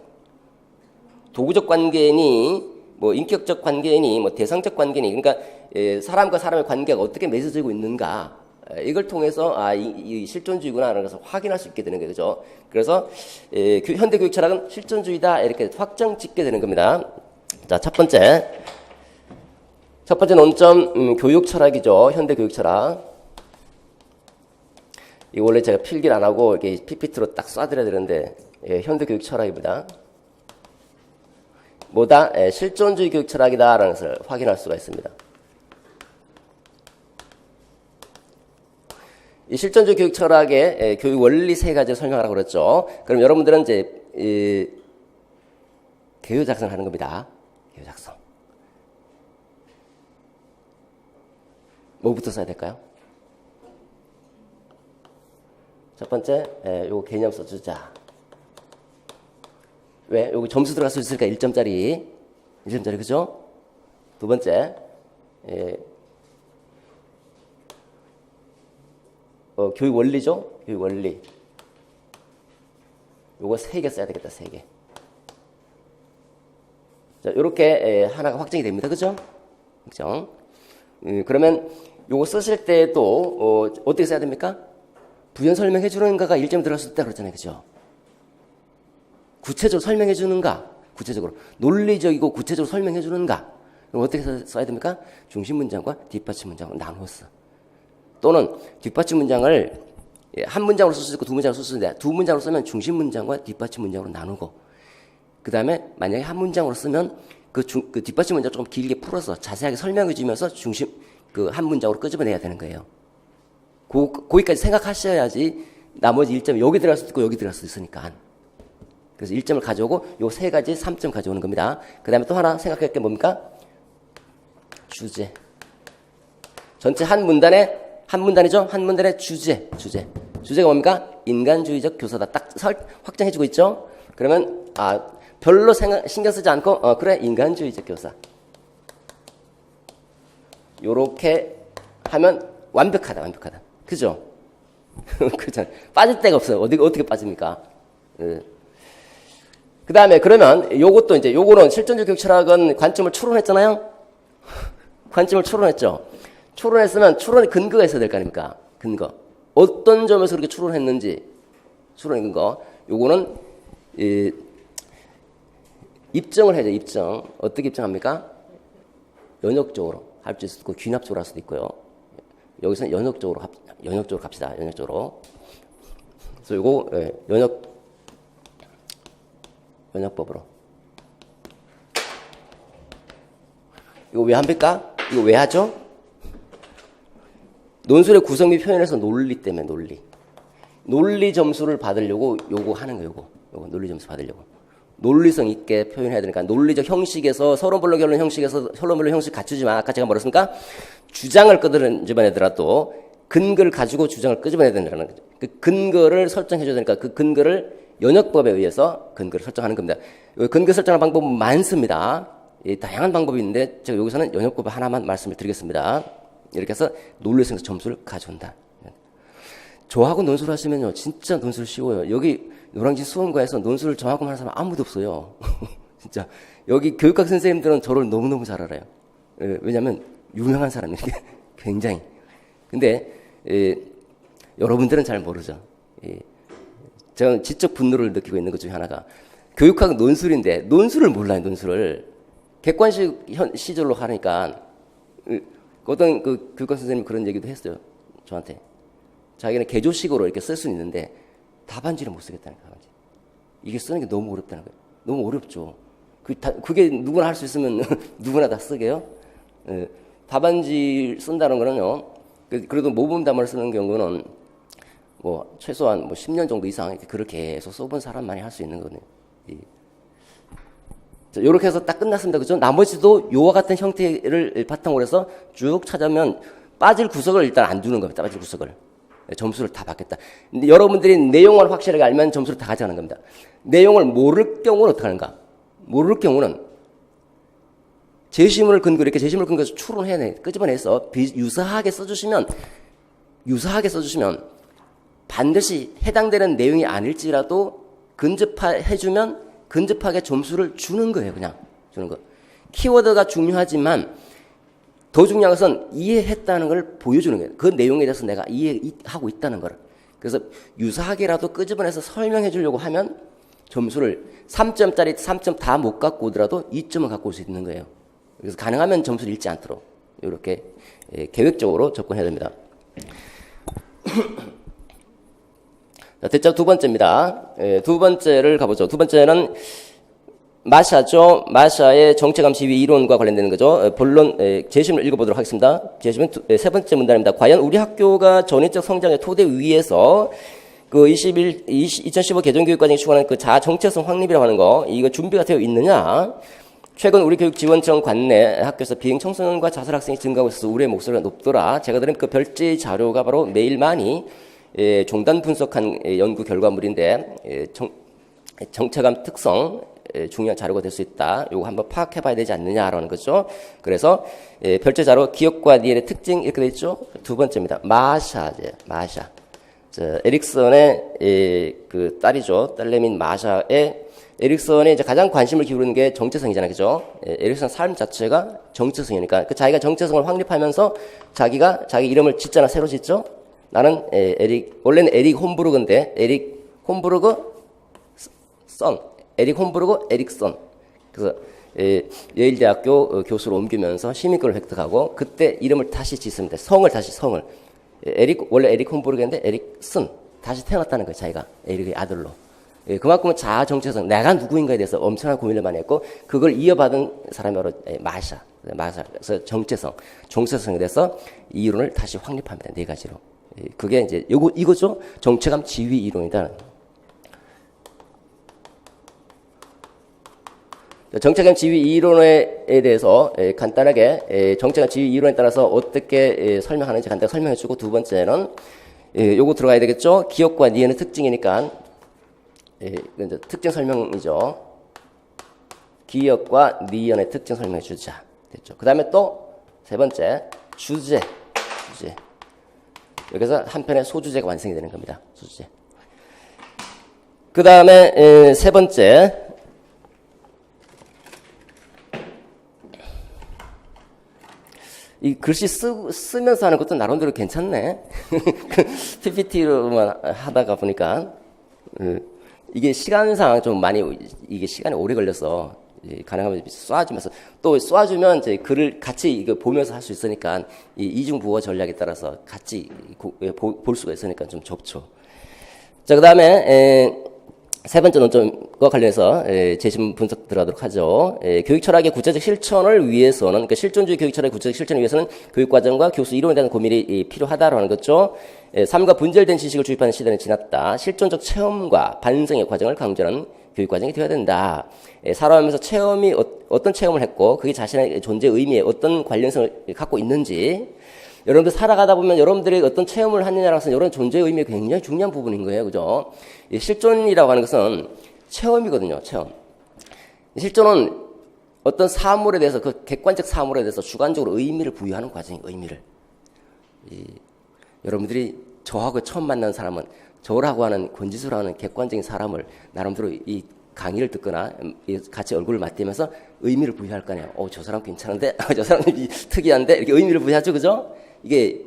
도구적 관계니, 뭐 인격적 관계니, 뭐 대상적 관계니, 그러니까 사람과 사람의 관계가 어떻게 맺어지고 있는가, 이걸 통해서 이 실존주의구나라는 것을 확인할 수 있게 되는 거죠. 그죠? 그래서 현대 교육 철학은 실존주의다 이렇게 확정 짓게 되는 겁니다. 자, 첫 번째 논점 교육 철학이죠. 현대 교육 철학. 이거 원래 제가 필기를 안 하고 이렇게 PPT로 딱 쏴드려야 되는데 현대 교육 철학입니다. 뭐다? 실존주의 교육 철학이다라는 것을 확인할 수가 있습니다. 이 실존주의 교육 철학의 교육 원리 세 가지를 설명하라고 그랬죠. 그럼 여러분들은 이제 개요 작성을 하는 겁니다. 개요 작성. 뭐부터 써야 될까요? 첫 번째, 요거 개념 써주자. 왜? 여기 점수 들어갈 수 있으니까 1점짜리. 1점짜리, 그죠? 두 번째, 교육 원리죠? 교육 원리. 요거 3개 써야 되겠다, 3개. 자, 요렇게 하나가 확정이 됩니다. 그죠? 확정. 그러면 요거 쓰실 때도, 어떻게 써야 됩니까? 부연 설명해 주는가가 1점 들어갔을 때 그랬잖아요. 그죠? 구체적으로 설명해 주는가? 구체적으로. 논리적이고 구체적으로 설명해 주는가? 그럼 어떻게 써야 됩니까? 중심 문장과 뒷받침 문장으로 나누었어. 또는 뒷받침 문장을 한 문장으로 쓸 수 있고 두 문장으로 쓸 수 있는데 두 문장으로 쓰면 중심 문장과 뒷받침 문장으로 나누고 그 다음에 만약에 한 문장으로 쓰면 그 뒷받침 문장 조금 길게 풀어서 자세하게 설명해 주면서 중심 그 한 문장으로 끄집어내야 되는 거예요. 거기까지 생각하셔야지 나머지 1점 여기 들어갈 수도 있고 여기 들어갈 수도 있으니까. 그래서 1점을 가져오고 요 3가지 3점 가져오는 겁니다. 그 다음에 또 하나 생각할 게 뭡니까? 주제. 전체 한 문단이죠? 한 문단의 주제. 주제가 뭡니까? 인간주의적 교사다. 딱 확정해주고 있죠? 그러면, 별로 신경 쓰지 않고, 그래, 인간주의적 교사. 요렇게 하면 완벽하다. 그죠? 그죠? 빠질 데가 없어요. 어떻게 빠집니까? 그 다음에 그러면 요거는 실존주의 교육 철학은 관점을 추론했잖아요? 관점을 추론했죠? 추론했으면 추론의 근거가 있어야 될 거 아닙니까? 근거. 어떤 점에서 그렇게 추론했는지, 추론의 근거. 요거는, 입증을 해야죠, 입증. 어떻게 입증합니까? 연역적으로 할 수 있고, 귀납적으로 할 수도 있고요. 여기서는 연역적으로 갑시다, 연역적으로. 그래서 요거, 연역법으로. 이거 왜 합니까? 이거 왜 하죠? 논술의 구성 및 표현에서 논리 때문에 논리 점수를 받으려고 요거 하는 거예요. 요거 논리 점수 받으려고. 논리성 있게 표현해야 되니까 논리적 형식에서 서론본론 결론 형식에서 서론본론 형식 갖추지만 아까 제가 뭐랬습니까? 주장을 끄집어내더라도 근거를 가지고 주장을 끄집어내야 된다는 거죠. 그 근거를 설정해줘야 되니까 그 근거를 연역법에 의해서 근거를 설정하는 겁니다. 근거 설정하는 방법은 많습니다. 다양한 방법이 있는데 제가 여기서는 연역법 하나만 말씀을 드리겠습니다. 이렇게 해서 논리성에서 점수를 가져온다. 저하고 논술 하시면요, 진짜 논술 쉬워요. 여기 노량진 수원과에서 논술을 저하고 하는 사람 아무도 없어요. 진짜 여기 교육학 선생님들은 저를 너무너무 잘 알아요. 왜냐하면 유명한 사람이에요. 굉장히. 근데 여러분들은 잘 모르죠. 제가 지적 분노를 느끼고 있는 것 중에 하나가 교육학 논술인데 논술을 몰라요. 논술을 객관식 시절로 하니까 어떤 그 교육학 선생님 그런 얘기도 했어요. 저한테 자기는 개조식으로 이렇게 쓸 수는 있는데 답안지를 못 쓰겠다는 거예요. 이게 쓰는 게 너무 어렵다는 거예요. 너무 어렵죠. 그게 누구나 할 수 있으면 누구나 다 쓰게요. 답안지 쓴다는 거는요. 그래도 모범답안을 쓰는 경우는 뭐 최소한 뭐 10년 정도 이상 그렇게 계속 써본 사람만이 할 수 있는 거거든요. 자, 이렇게 해서 딱 끝났습니다. 그죠? 나머지도 요와 같은 형태를 바탕으로 해서 쭉 찾아면 빠질 구석을 일단 안 두는 겁니다. 빠질 구석을. 점수를 다 받겠다. 근데 여러분들이 내용을 확실하게 알면 점수를 다 가져가는 겁니다. 내용을 모를 경우는 어떻게 하는가? 모를 경우는 제시문을 근거로 이렇게 제시문을 근거로 추론해내 끄집어내서 유사하게 써주시면 반드시 해당되는 내용이 아닐지라도 근접해주면 근접하게 점수를 주는 거예요. 그냥 주는 거. 키워드가 중요하지만 더 중요한 것은 이해했다는 걸 보여주는 거예요. 그 내용에 대해서 내가 이해하고 있다는 걸. 그래서 유사하게라도 끄집어내서 설명해 주려고 하면 점수를 3점짜리 3점 다 못 갖고 오더라도 2점을 갖고 올 수 있는 거예요. 그래서 가능하면 점수를 잃지 않도록 이렇게 계획적으로 접근해야 됩니다. 자, 대자 두 번째입니다. 두 번째를 가보죠. 두 번째는 마샤죠. 마샤의 정체감 지위 이론과 관련되는 거죠. 본론 제시문을 읽어보도록 하겠습니다. 제시문 세 번째 문단입니다. 과연 우리 학교가 전위적 성장의 토대 위에서 그 2015 개정교육과정이 추구하는 그 자아 정체성 확립이라고 하는 거 이거 준비가 되어 있느냐? 최근 우리 교육지원청 관내 학교에서 비행 청소년과 자살 학생이 증가하고 있어서 우리의 목소리가 높더라. 제가 들은 그 별제 자료가 바로 매일 많이 종단 분석한 연구 결과물인데 정체감 특성 중요한 자료가 될 수 있다. 요거 한번 파악해봐야 되지 않느냐라는 거죠. 그래서 별제 자료 기억과 DNA 특징 이렇게 돼 있죠. 두 번째입니다. 마샤. 에릭슨의 그 딸이죠. 딸내미인 마샤의 에릭슨이 이제 가장 관심을 기울이는 게 정체성이잖아요. 그죠? 에릭슨 삶 자체가 정체성이니까 그 자기가 정체성을 확립하면서 자기가 자기 이름을 짓잖아. 새로 짓죠? 나는 원래는 에릭 홈부르그인데 에릭 홈부르그 에릭슨. 그래서 예일대학교 교수로 옮기면서 시민권을 획득하고 그때 이름을 다시 짓습니다. 성을. 원래 에릭 홈부르그인데 에릭슨. 다시 태어났다는 거예요. 자기가 에릭의 아들로. 그만큼은 자아 정체성, 내가 누구인가에 대해서 엄청난 고민을 많이 했고 그걸 이어받은 사람이 바로 마샤. 그래서 정체성에 대해서 이 이론을 다시 확립합니다. 네 가지로. 그게 이제 이거죠. 정체감 지위 이론이다. 정체감 지위 이론에 대해서 간단하게 정체감 지위 이론에 따라서 어떻게 설명하는지 간단하게 설명해주고 두 번째는 요거 들어가야 되겠죠. 기억과 니은의 특징이니까 특징 설명이죠. 기억과 니은의 특징 설명해 주자. 됐죠. 그 다음에 또 세 번째 주제. 여기서 한 편의 소주제가 완성이 되는 겁니다. 소주제. 그 다음에 세 번째 이 글씨 쓰면서 하는 것도 나름대로 괜찮네. PPT로만 하다가 보니까 이게 시간상 좀 많이 이게 시간이 오래 걸려서 가능하면 쏴주면서 또 쏴주면 이제 글을 같이 이거 보면서 할 수 있으니까 이 이중부호 전략에 따라서 같이 볼 수가 있으니까 좀 좋죠. 자, 그 다음에 세 번째 논점과 관련해서 제시문 분석 들어가도록 하죠. 교육 철학의 구체적 실천을 위해서는, 그러니까 실존주의 교육 철학의 구체적 실천을 위해서는 교육과정과 교수 이론에 대한 고민이 필요하다라는 거죠. 삶과 분절된 지식을 주입하는 시대는 지났다. 실존적 체험과 반성의 과정을 강조하는 교육과정이 되어야 된다. 살아가면서 체험이 어떤 체험을 했고 그게 자신의 존재 의미에 어떤 관련성을 갖고 있는지 여러분들 살아가다 보면 여러분들이 어떤 체험을 하느냐라서 이런 존재의 의미가 굉장히 중요한 부분인 거예요. 그죠? 실존이라고 하는 것은 체험이거든요. 체험. 실존은 어떤 사물에 대해서 그 객관적 사물에 대해서 주관적으로 의미를 부여하는 과정이에요. 의미를. 여러분들이 저하고 처음 만난 사람은 저라고 하는 권지수라고 하는 객관적인 사람을 나름대로 이 강의를 듣거나 같이 얼굴을 맞대면서 의미를 부여할 거 아니에요. 저 사람 괜찮은데? 저 사람 특이한데? 이렇게 의미를 부여하죠. 그죠? 이게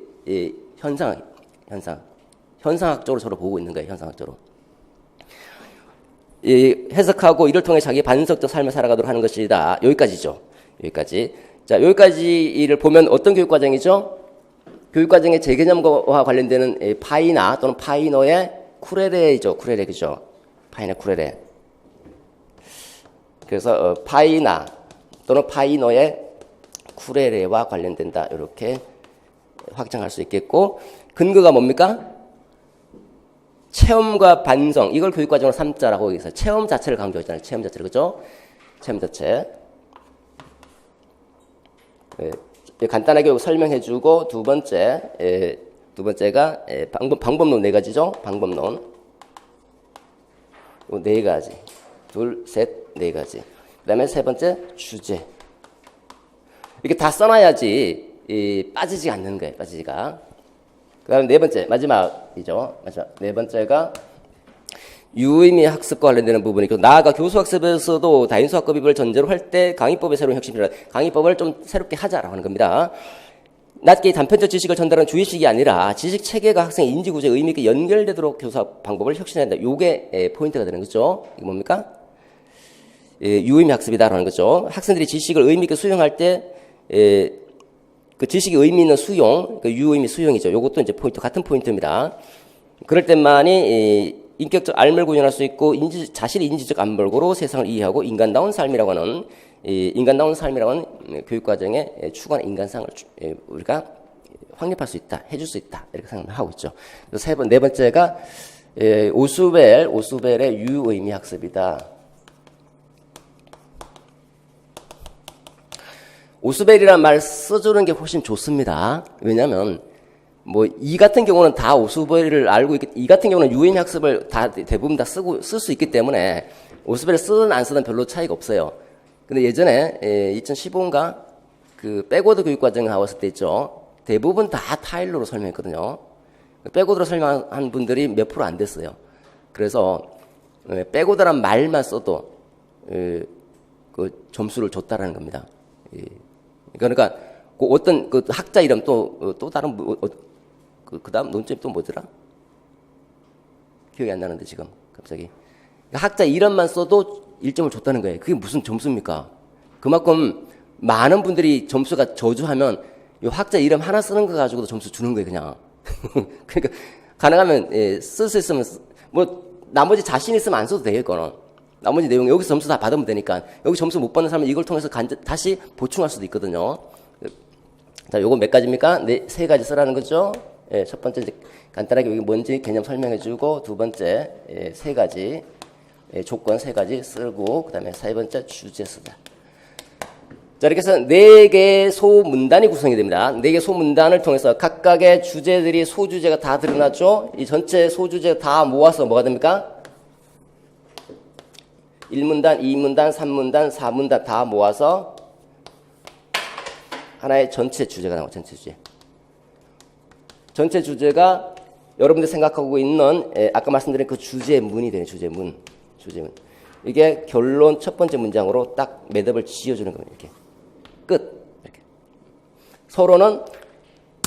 현상학적으로 서로 보고 있는 거예요. 현상학적으로. 해석하고 이를 통해 자기 반성적 삶을 살아가도록 하는 것이다. 여기까지죠. 여기까지. 자, 여기까지를 보면 어떤 교육과정이죠? 교육과정의 재개념과 관련되는 파이나 또는 파이너의 쿠레레이죠. 쿠레레, 그죠? 파이나 쿠레레. 그래서 파이나 또는 파이너의 쿠레레와 관련된다. 이렇게 확장할 수 있겠고, 근거가 뭡니까? 체험과 반성. 이걸 교육과정으로 삼자라고 여기서 체험 자체를 강조했잖아요. 체험 자체를, 그죠? 체험 자체. 간단하게 설명해주고 두 번째 두 번째가 방법론 네 가지죠. 방법론 네 가지. 둘, 셋, 네 가지. 그 다음에 세 번째 주제. 이렇게 다 써놔야지 빠지지 않는 거예요. 빠지지가. 그 다음에 네 번째 마지막이죠. 마지막 네 번째가 유의미 학습과 관련되는 부분이고, 나아가 교수학습에서도 다인수학 급입을 전제로 할 때 강의법의 새로운 혁신이라, 강의법을 좀 새롭게 하자라고 하는 겁니다. 낮게 단편적 지식을 전달하는 주의식이 아니라 지식 체계가 학생의 인지 구조에 의미 있게 연결되도록 교수학 방법을 혁신해야 한다. 요게 포인트가 되는 거죠. 이게 뭡니까? 유의미 학습이다라는 거죠. 학생들이 지식을 의미 있게 수용할 때 그 지식이 의미 있는 수용, 그 유의미 수용이죠. 요것도 이제 포인트, 같은 포인트입니다. 그럴 때만이 인격적 알을 구현할 수 있고 자신의 인지적 안볼고로 세상을 이해하고 인간다운 삶이라고 하는 인간다운 삶이라고 하는 교육과정에 추구하는 인간상을 우리가 확립할 수 있다, 해줄 수 있다 이렇게 생각하고 있죠. 네 번째가 오수벨의 유의미 학습이다. 오수벨이란 말 써주는 게 훨씬 좋습니다. 왜냐하면 이 같은 경우는 다 오수벨을 알고 이 같은 경우는 유의미 학습을 대부분 다 쓸 수 있기 때문에 오수벨을 쓰든 안 쓰든 별로 차이가 없어요. 근데 예전에 2015인가 그 백워드 교육과정 나왔을 때 있죠. 대부분 다 타일러로 설명했거든요. 백워드로 설명한 분들이 몇 프로 안 됐어요. 그래서 백워드란 말만 써도 그 점수를 줬다라는 겁니다. 그러니까 그 어떤 그 학자 이름 또 다른 그다음 논점 또 뭐더라? 기억이 안 나는데 지금 갑자기 학자 이름만 써도 1점을 줬다는 거예요. 그게 무슨 점수입니까? 그만큼 많은 분들이 점수가 저주하면 이 학자 이름 하나 쓰는 거 가지고도 점수 주는 거예요, 그냥. 그러니까 가능하면 쓸 수 있으면 나머지 자신 있으면 안 써도 돼요, 이거는. 나머지 내용 여기서 점수 다 받으면 되니까. 여기 점수 못 받는 사람은 이걸 통해서 다시 보충할 수도 있거든요. 자, 요거 몇 가지입니까? 세 가지 쓰라는 거죠. 첫 번째 이제 간단하게 여기 뭔지 개념 설명해주고, 두 번째 세 가지 조건 세 가지 쓰고, 그 다음에 세 번째 주제 쓰다. 자, 이렇게 해서 네 개의 소문단이 구성이 됩니다. 네 개의 소문단을 통해서 각각의 주제들이 소주제가 다 드러나죠. 이 전체 소주제 다 모아서 뭐가 됩니까? 1문단, 2문단, 3문단, 4문단 다 모아서 하나의 전체 주제가 나와요. 전체 주제. 전체 주제가 여러분들 생각하고 있는 아까 말씀드린 그 주제문이 되는 주제문. 이게 결론 첫 번째 문장으로 딱 매듭을 지어주는 겁니다. 이렇게 끝. 이렇게 서로는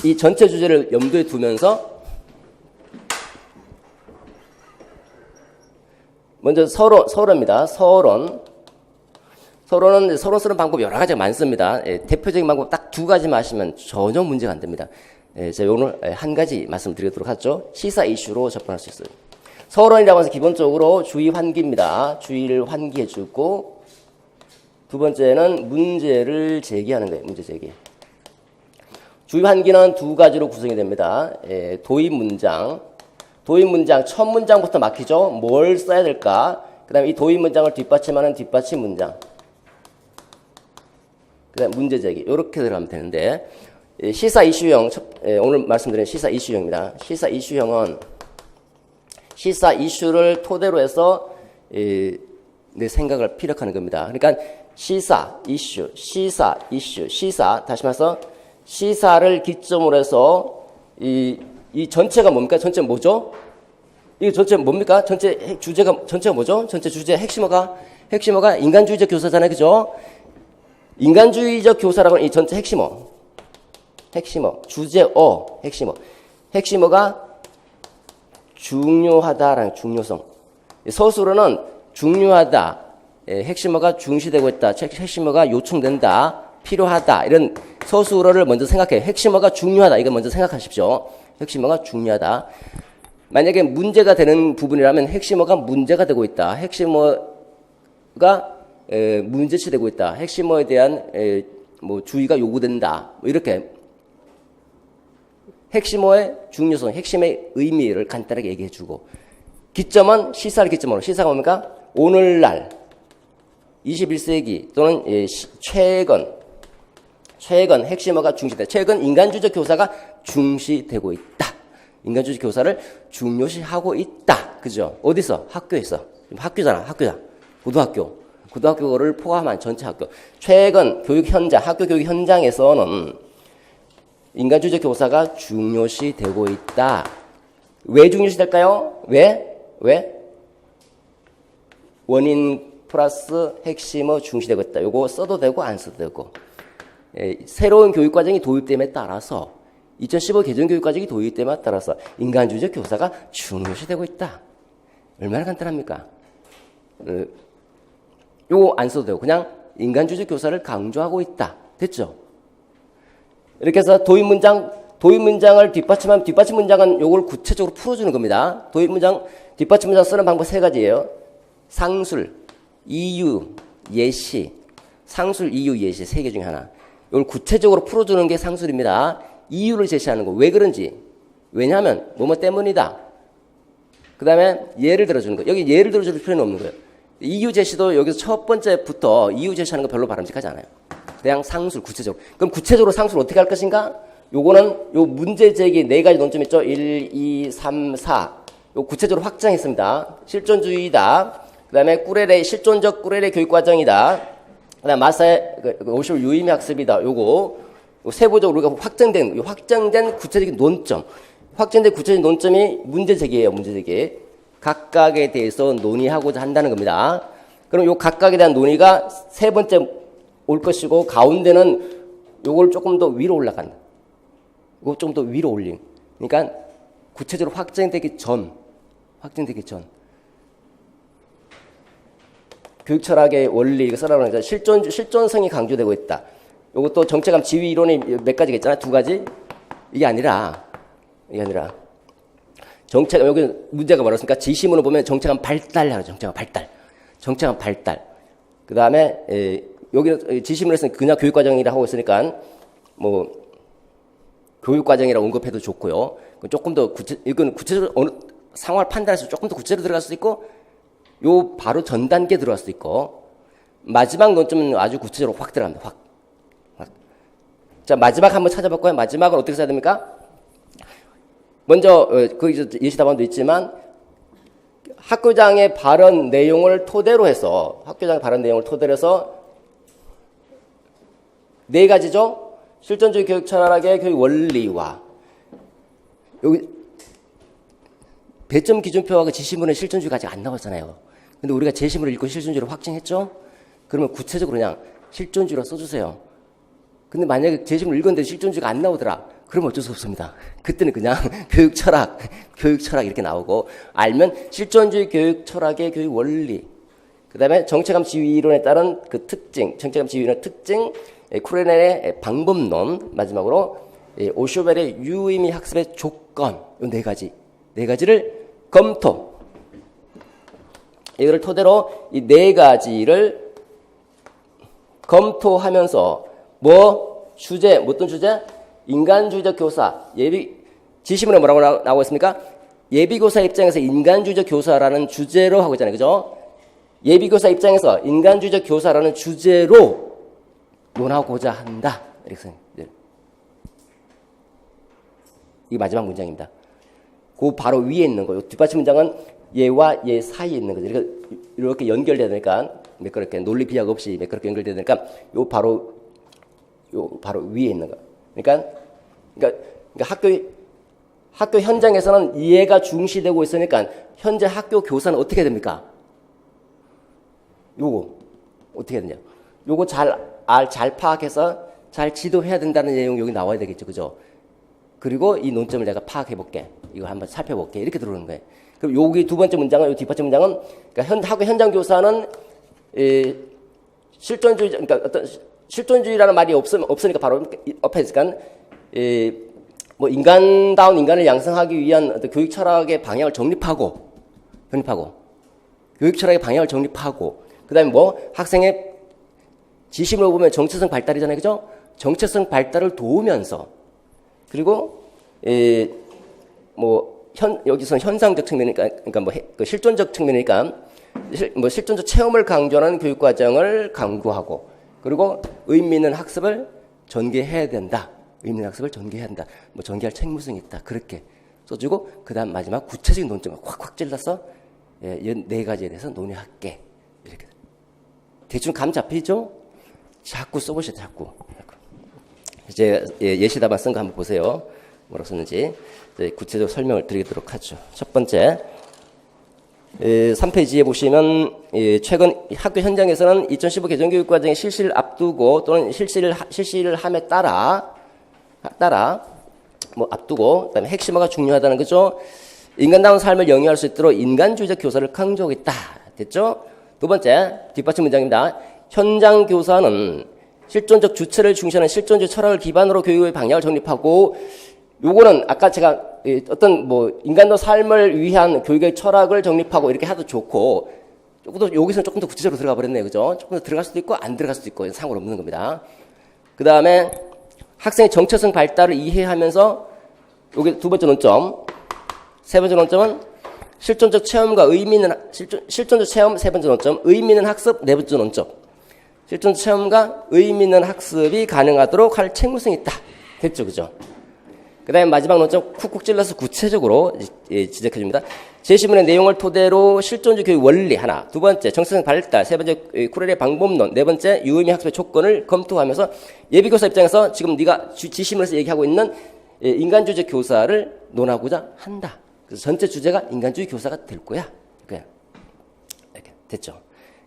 이 전체 주제를 염두에 두면서 먼저 서론입니다. 서론은 서론 쓰는 방법 여러 가지가 많습니다. 대표적인 방법 딱 두 가지만 하시면 전혀 문제가 안 됩니다. 제가 오늘 한 가지 말씀드리도록 하죠. 시사 이슈로 접근할 수 있어요. 서론이라고 해서 기본적으로 주의 환기입니다. 주의를 환기해주고, 두 번째는 문제를 제기하는 거예요. 문제 제기. 주의 환기는 두 가지로 구성이 됩니다. 도입 문장 첫 문장부터 막히죠. 뭘 써야 될까? 그 다음에 이 도입 문장을 뒷받침하는 뒷받침 문장. 그 다음에 문제 제기. 이렇게 들어가면 되는데, 시사 이슈형, 오늘 말씀드린 시사 이슈형입니다. 시사 이슈형은 시사 이슈를 토대로 해서 내 생각을 피력하는 겁니다. 그러니까 시사, 이슈, 다시 말해서 시사를 기점으로 해서 이 전체가 뭡니까? 전체 뭐죠? 이거 전체 뭡니까? 전체 전체가 뭐죠? 전체 주제 핵심어가 인간주의적 교사잖아요. 그죠? 인간주의적 교사라고 하는 이 전체 핵심어, 주제어, 핵심어가 중요하다라는 중요성. 서술어는 중요하다, 핵심어가 중시되고 있다, 핵심어가 요청된다, 필요하다, 이런 서술어를 먼저 생각해요. 핵심어가 중요하다, 이거 먼저 생각하십시오. 핵심어가 중요하다. 만약에 문제가 되는 부분이라면 핵심어가 문제가 되고 있다, 핵심어가 문제치되고 있다, 핵심어에 대한 주의가 요구된다, 이렇게 핵심어의 중요성, 핵심의 의미를 간단하게 얘기해주고, 기점은 시사를 기점으로, 시사가 뭡니까? 오늘날 21세기 또는 최근 핵심어가 중시된다. 최근 인간주의적 교사가 중시되고 있다. 인간주의 교사를 중요시하고 있다. 그죠? 어디서? 학교에서. 학교잖아. 학교다. 고등학교. 고등학교를 포함한 전체 학교. 최근 교육 현장, 학교 교육 현장에서는 인간주의 교사가 중요시되고 있다. 왜 중요시될까요? 왜? 원인 플러스 핵심어 중시되고 있다. 요거 써도 되고 안 써도 되고. 새로운 교육과정이 도입됨에 따라서 2015 개정교육과정이 도입됨에 따라서 인간주의적 교사가 중요시되고 있다. 얼마나 간단합니까? 요거 안 써도 되고 그냥 인간주의적 교사를 강조하고 있다. 됐죠? 이렇게 해서 도입 문장을 뒷받침한 뒷받침 문장은 요걸 구체적으로 풀어주는 겁니다. 도입 문장, 뒷받침 문장 쓰는 방법 세 가지예요. 상술, 이유, 예시. 상술, 이유, 예시 세 개 중에 하나. 이걸 구체적으로 풀어주는 게 상술입니다. 이유를 제시하는 거. 왜 그런지. 왜냐하면 뭐뭐 때문이다. 그 다음에 예를 들어주는 거. 여기 예를 들어줄 필요는 없는 거예요. 이유 제시도 여기서 첫 번째부터 이유 제시하는 거 별로 바람직하지 않아요. 그냥 상술, 구체적으로. 그럼 구체적으로 상술 어떻게 할 것인가? 요거는 요 문제 제기 네 가지 논점 있죠? 1, 2, 3, 4. 요 구체적으로 확장했습니다. 실존주의다. 그 다음에 실존적 꾸레레 교육과정이다. 그 다음 마사의 50을 유의미 학습이다. 요거 세부적으로 우리가 확정된 구체적인 논점. 확정된 구체적인 논점이 문제 제기예요. 문제 제기. 각각에 대해서 논의하고자 한다는 겁니다. 그럼 요 각각에 대한 논의가 세 번째 올 것이고 가운데는 요걸 조금 더 위로 올라간다. 이거 좀 더 위로 올림. 그러니까 구체적으로 확정되기 전. 교육 철학의 원리 이거 써라고 하니까 실존성이 강조되고 있다. 이것도 정체감 지위 이론이 몇 가지가 있잖아. 두 가지. 이게 아니라 정체감 여기 문제가 뭐였습니까? 지시문을 보면 정체감 발달하는 정체감 발달. 그 다음에 여기는 지시문에서는 그냥 교육과정이라 하고 있으니까 뭐 교육과정이라고 언급해도 좋고요. 조금 더 이건 구체적으로 어느 상황을 판단해서 조금 더 구체적으로 들어갈 수도 있고. 요 바로 전 단계 들어갈 수도 있고 마지막 논점은 아주 구체적으로 확 들어갑니다. 확. 자 마지막 한번 찾아볼까요? 마지막은 어떻게 써야 됩니까? 먼저 거기 예시 답안도 있지만 학교장의 발언 내용을 토대로 해서 네 가지죠. 실존주의 교육 철학의 교육 원리와 여기 배점 기준표하고 지시문에 실존주의가 아직 안 나왔잖아요. 근데 우리가 제시문을 읽고 실존주의로 확증했죠? 그러면 구체적으로 그냥 실존주의로 써주세요. 근데 만약에 제시문을 읽었는데 실존주의가 안 나오더라. 그러면 어쩔 수 없습니다. 그때는 그냥 교육 철학 이렇게 나오고 알면 실존주의 교육 철학의 교육 원리 그 다음에 정체감 지위 이론에 따른 그 특징, 정체감 지위 이론의 특징, 쿠레넬의 방법론 마지막으로 오쇼벨의 유의미 학습의 조건 이 네 가지를 검토. 이거를 토대로 이 네 가지를 검토하면서 어떤 주제? 인간주의적 교사. 지시문에 뭐라고 나오고 있습니까? 예비교사 입장에서 인간주의적 교사라는 주제로 하고 있잖아요. 그죠? 예비교사 입장에서 인간주의적 교사라는 주제로 논하고자 한다. 이렇게 생각해요. 이게 마지막 문장입니다. 그 바로 위에 있는 거예요. 뒷받침 문장은 얘와 얘 사이에 있는 거죠. 이렇게 연결돼야 되니까 매끄럽게 논리 비약 없이 매끄럽게 연결돼야 되니까 요 바로 위에 있는 거. 그러니까 학교 현장에서는 이해가 중시되고 있으니까 현재 학교 교사는 어떻게 됩니까? 요거 어떻게 해야 되냐? 요거 잘 파악해서 잘 지도해야 된다는 내용 여기 나와야 되겠죠, 그죠? 그리고 이 논점을 내가 파악해볼게. 이거 한번 살펴볼게. 이렇게 들어오는 거예요. 그럼 여기 두 번째 문장은, 요 뒷받침 문장은, 그러니까 학교 현장 교사는, 실존주의라는 말이 없으니까 바로 앞에 있으니까, 인간다운 인간을 양성하기 위한 어떤 교육 철학의 방향을 정립하고, 교육 철학의 방향을 정립하고, 그 다음에 학생의 지심을 보면 정체성 발달이잖아요. 그죠? 정체성 발달을 도우면서, 그리고 여기서는 현상적 측면이니까, 그러니까 실존적 측면이니까, 실존적 체험을 강조하는 교육 과정을 강구하고, 그리고 의미 있는 학습을 전개해야 된다. 전개할 책무성이 있다. 그렇게 써주고 그다음 마지막 구체적인 논점을 콱콱 찔러서 네 가지에 대해서 논의할게. 이렇게 대충 감 잡히죠? 자꾸 써보셔야 돼, 자꾸. 이제 예시 답안 쓴 거 한번 보세요. 뭐라고 썼는지 구체적으로 설명을 드리도록 하죠. 첫 번째 3페이지에 보시면 최근 학교 현장에서는 2015 개정교육과정의 실시를 앞두고 또는 실시를 함에 따라 뭐 앞두고 그다음에 핵심화가 중요하다는 거죠. 인간다운 삶을 영위할 수 있도록 인간주의적 교사를 강조하겠다. 됐죠? 두 번째 뒷받침 문장입니다. 현장 교사는 실존적 주체를 중시하는 실존주의 철학을 기반으로 교육의 방향을 정립하고 요거는 아까 제가 어떤 뭐 인간도 삶을 위한 교육의 철학을 정립하고 이렇게 하도 좋고 여기서는 조금 더 구체적으로 들어가 버렸네요. 그죠? 조금 더 들어갈 수도 있고 안 들어갈 수도 있고 상관없는 겁니다. 그 다음에 학생의 정체성 발달을 이해하면서 여기 두 번째 논점. 세 번째 논점은 실존적 체험과 의미 있는 실존적 체험 세 번째 논점. 의미 있는 학습 네 번째 논점. 실존적 체험과 의미 있는 학습이 가능하도록 할 책무성이 있다. 됐죠? 그죠? 그 다음에 마지막 논점 쿡쿡 찔러서 구체적으로 지적해 줍니다. 제시문의 내용을 토대로 실존주의 교육 원리 하나, 두 번째 정체성 발달, 세 번째 쿠렐의 방법론, 네 번째 유의미 학습의 조건을 검토하면서 예비교사 입장에서 지금 네가 지시문에서 얘기하고 있는 인간주의적 교사를 논하고자 한다. 그래서 전체 주제가 인간주의 교사가 될 거야. 이렇게 됐죠.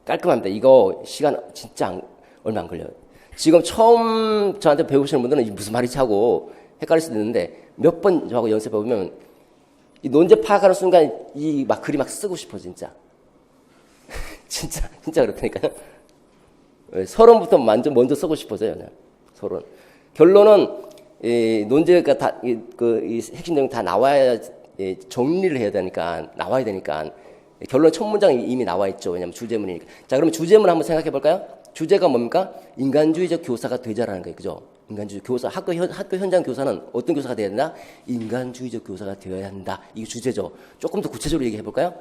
깔끔합니다. 이거 시간 진짜 얼마 안 걸려요. 지금 처음 저한테 배우시는 분들은 무슨 말이지 하고 헷갈릴 수도 있는데 몇 번 저하고 연습해 보면 이 논제 파악하는 순간 이 막 글이 막 쓰고 싶어 진짜. 진짜 그렇다니까요. 서론부터 먼저 쓰고 싶어져요. 그냥. 서론. 결론은 이 논제가 다 이 핵심 내용 다 나와야 정리를 해야 되니까 나와야 되니까 결론 첫 문장이 이미 나와 있죠. 왜냐하면 주제문이니까. 자, 그러면 주제문 한번 생각해 볼까요? 주제가 뭡니까? 인간주의적 교사가 되자라는 거예요. 그죠? 인간주의 교사, 학교 현장 교사는 어떤 교사가 되어야 된다? 인간주의적 교사가 되어야 한다. 이게 주제죠. 조금 더 구체적으로 얘기해 볼까요?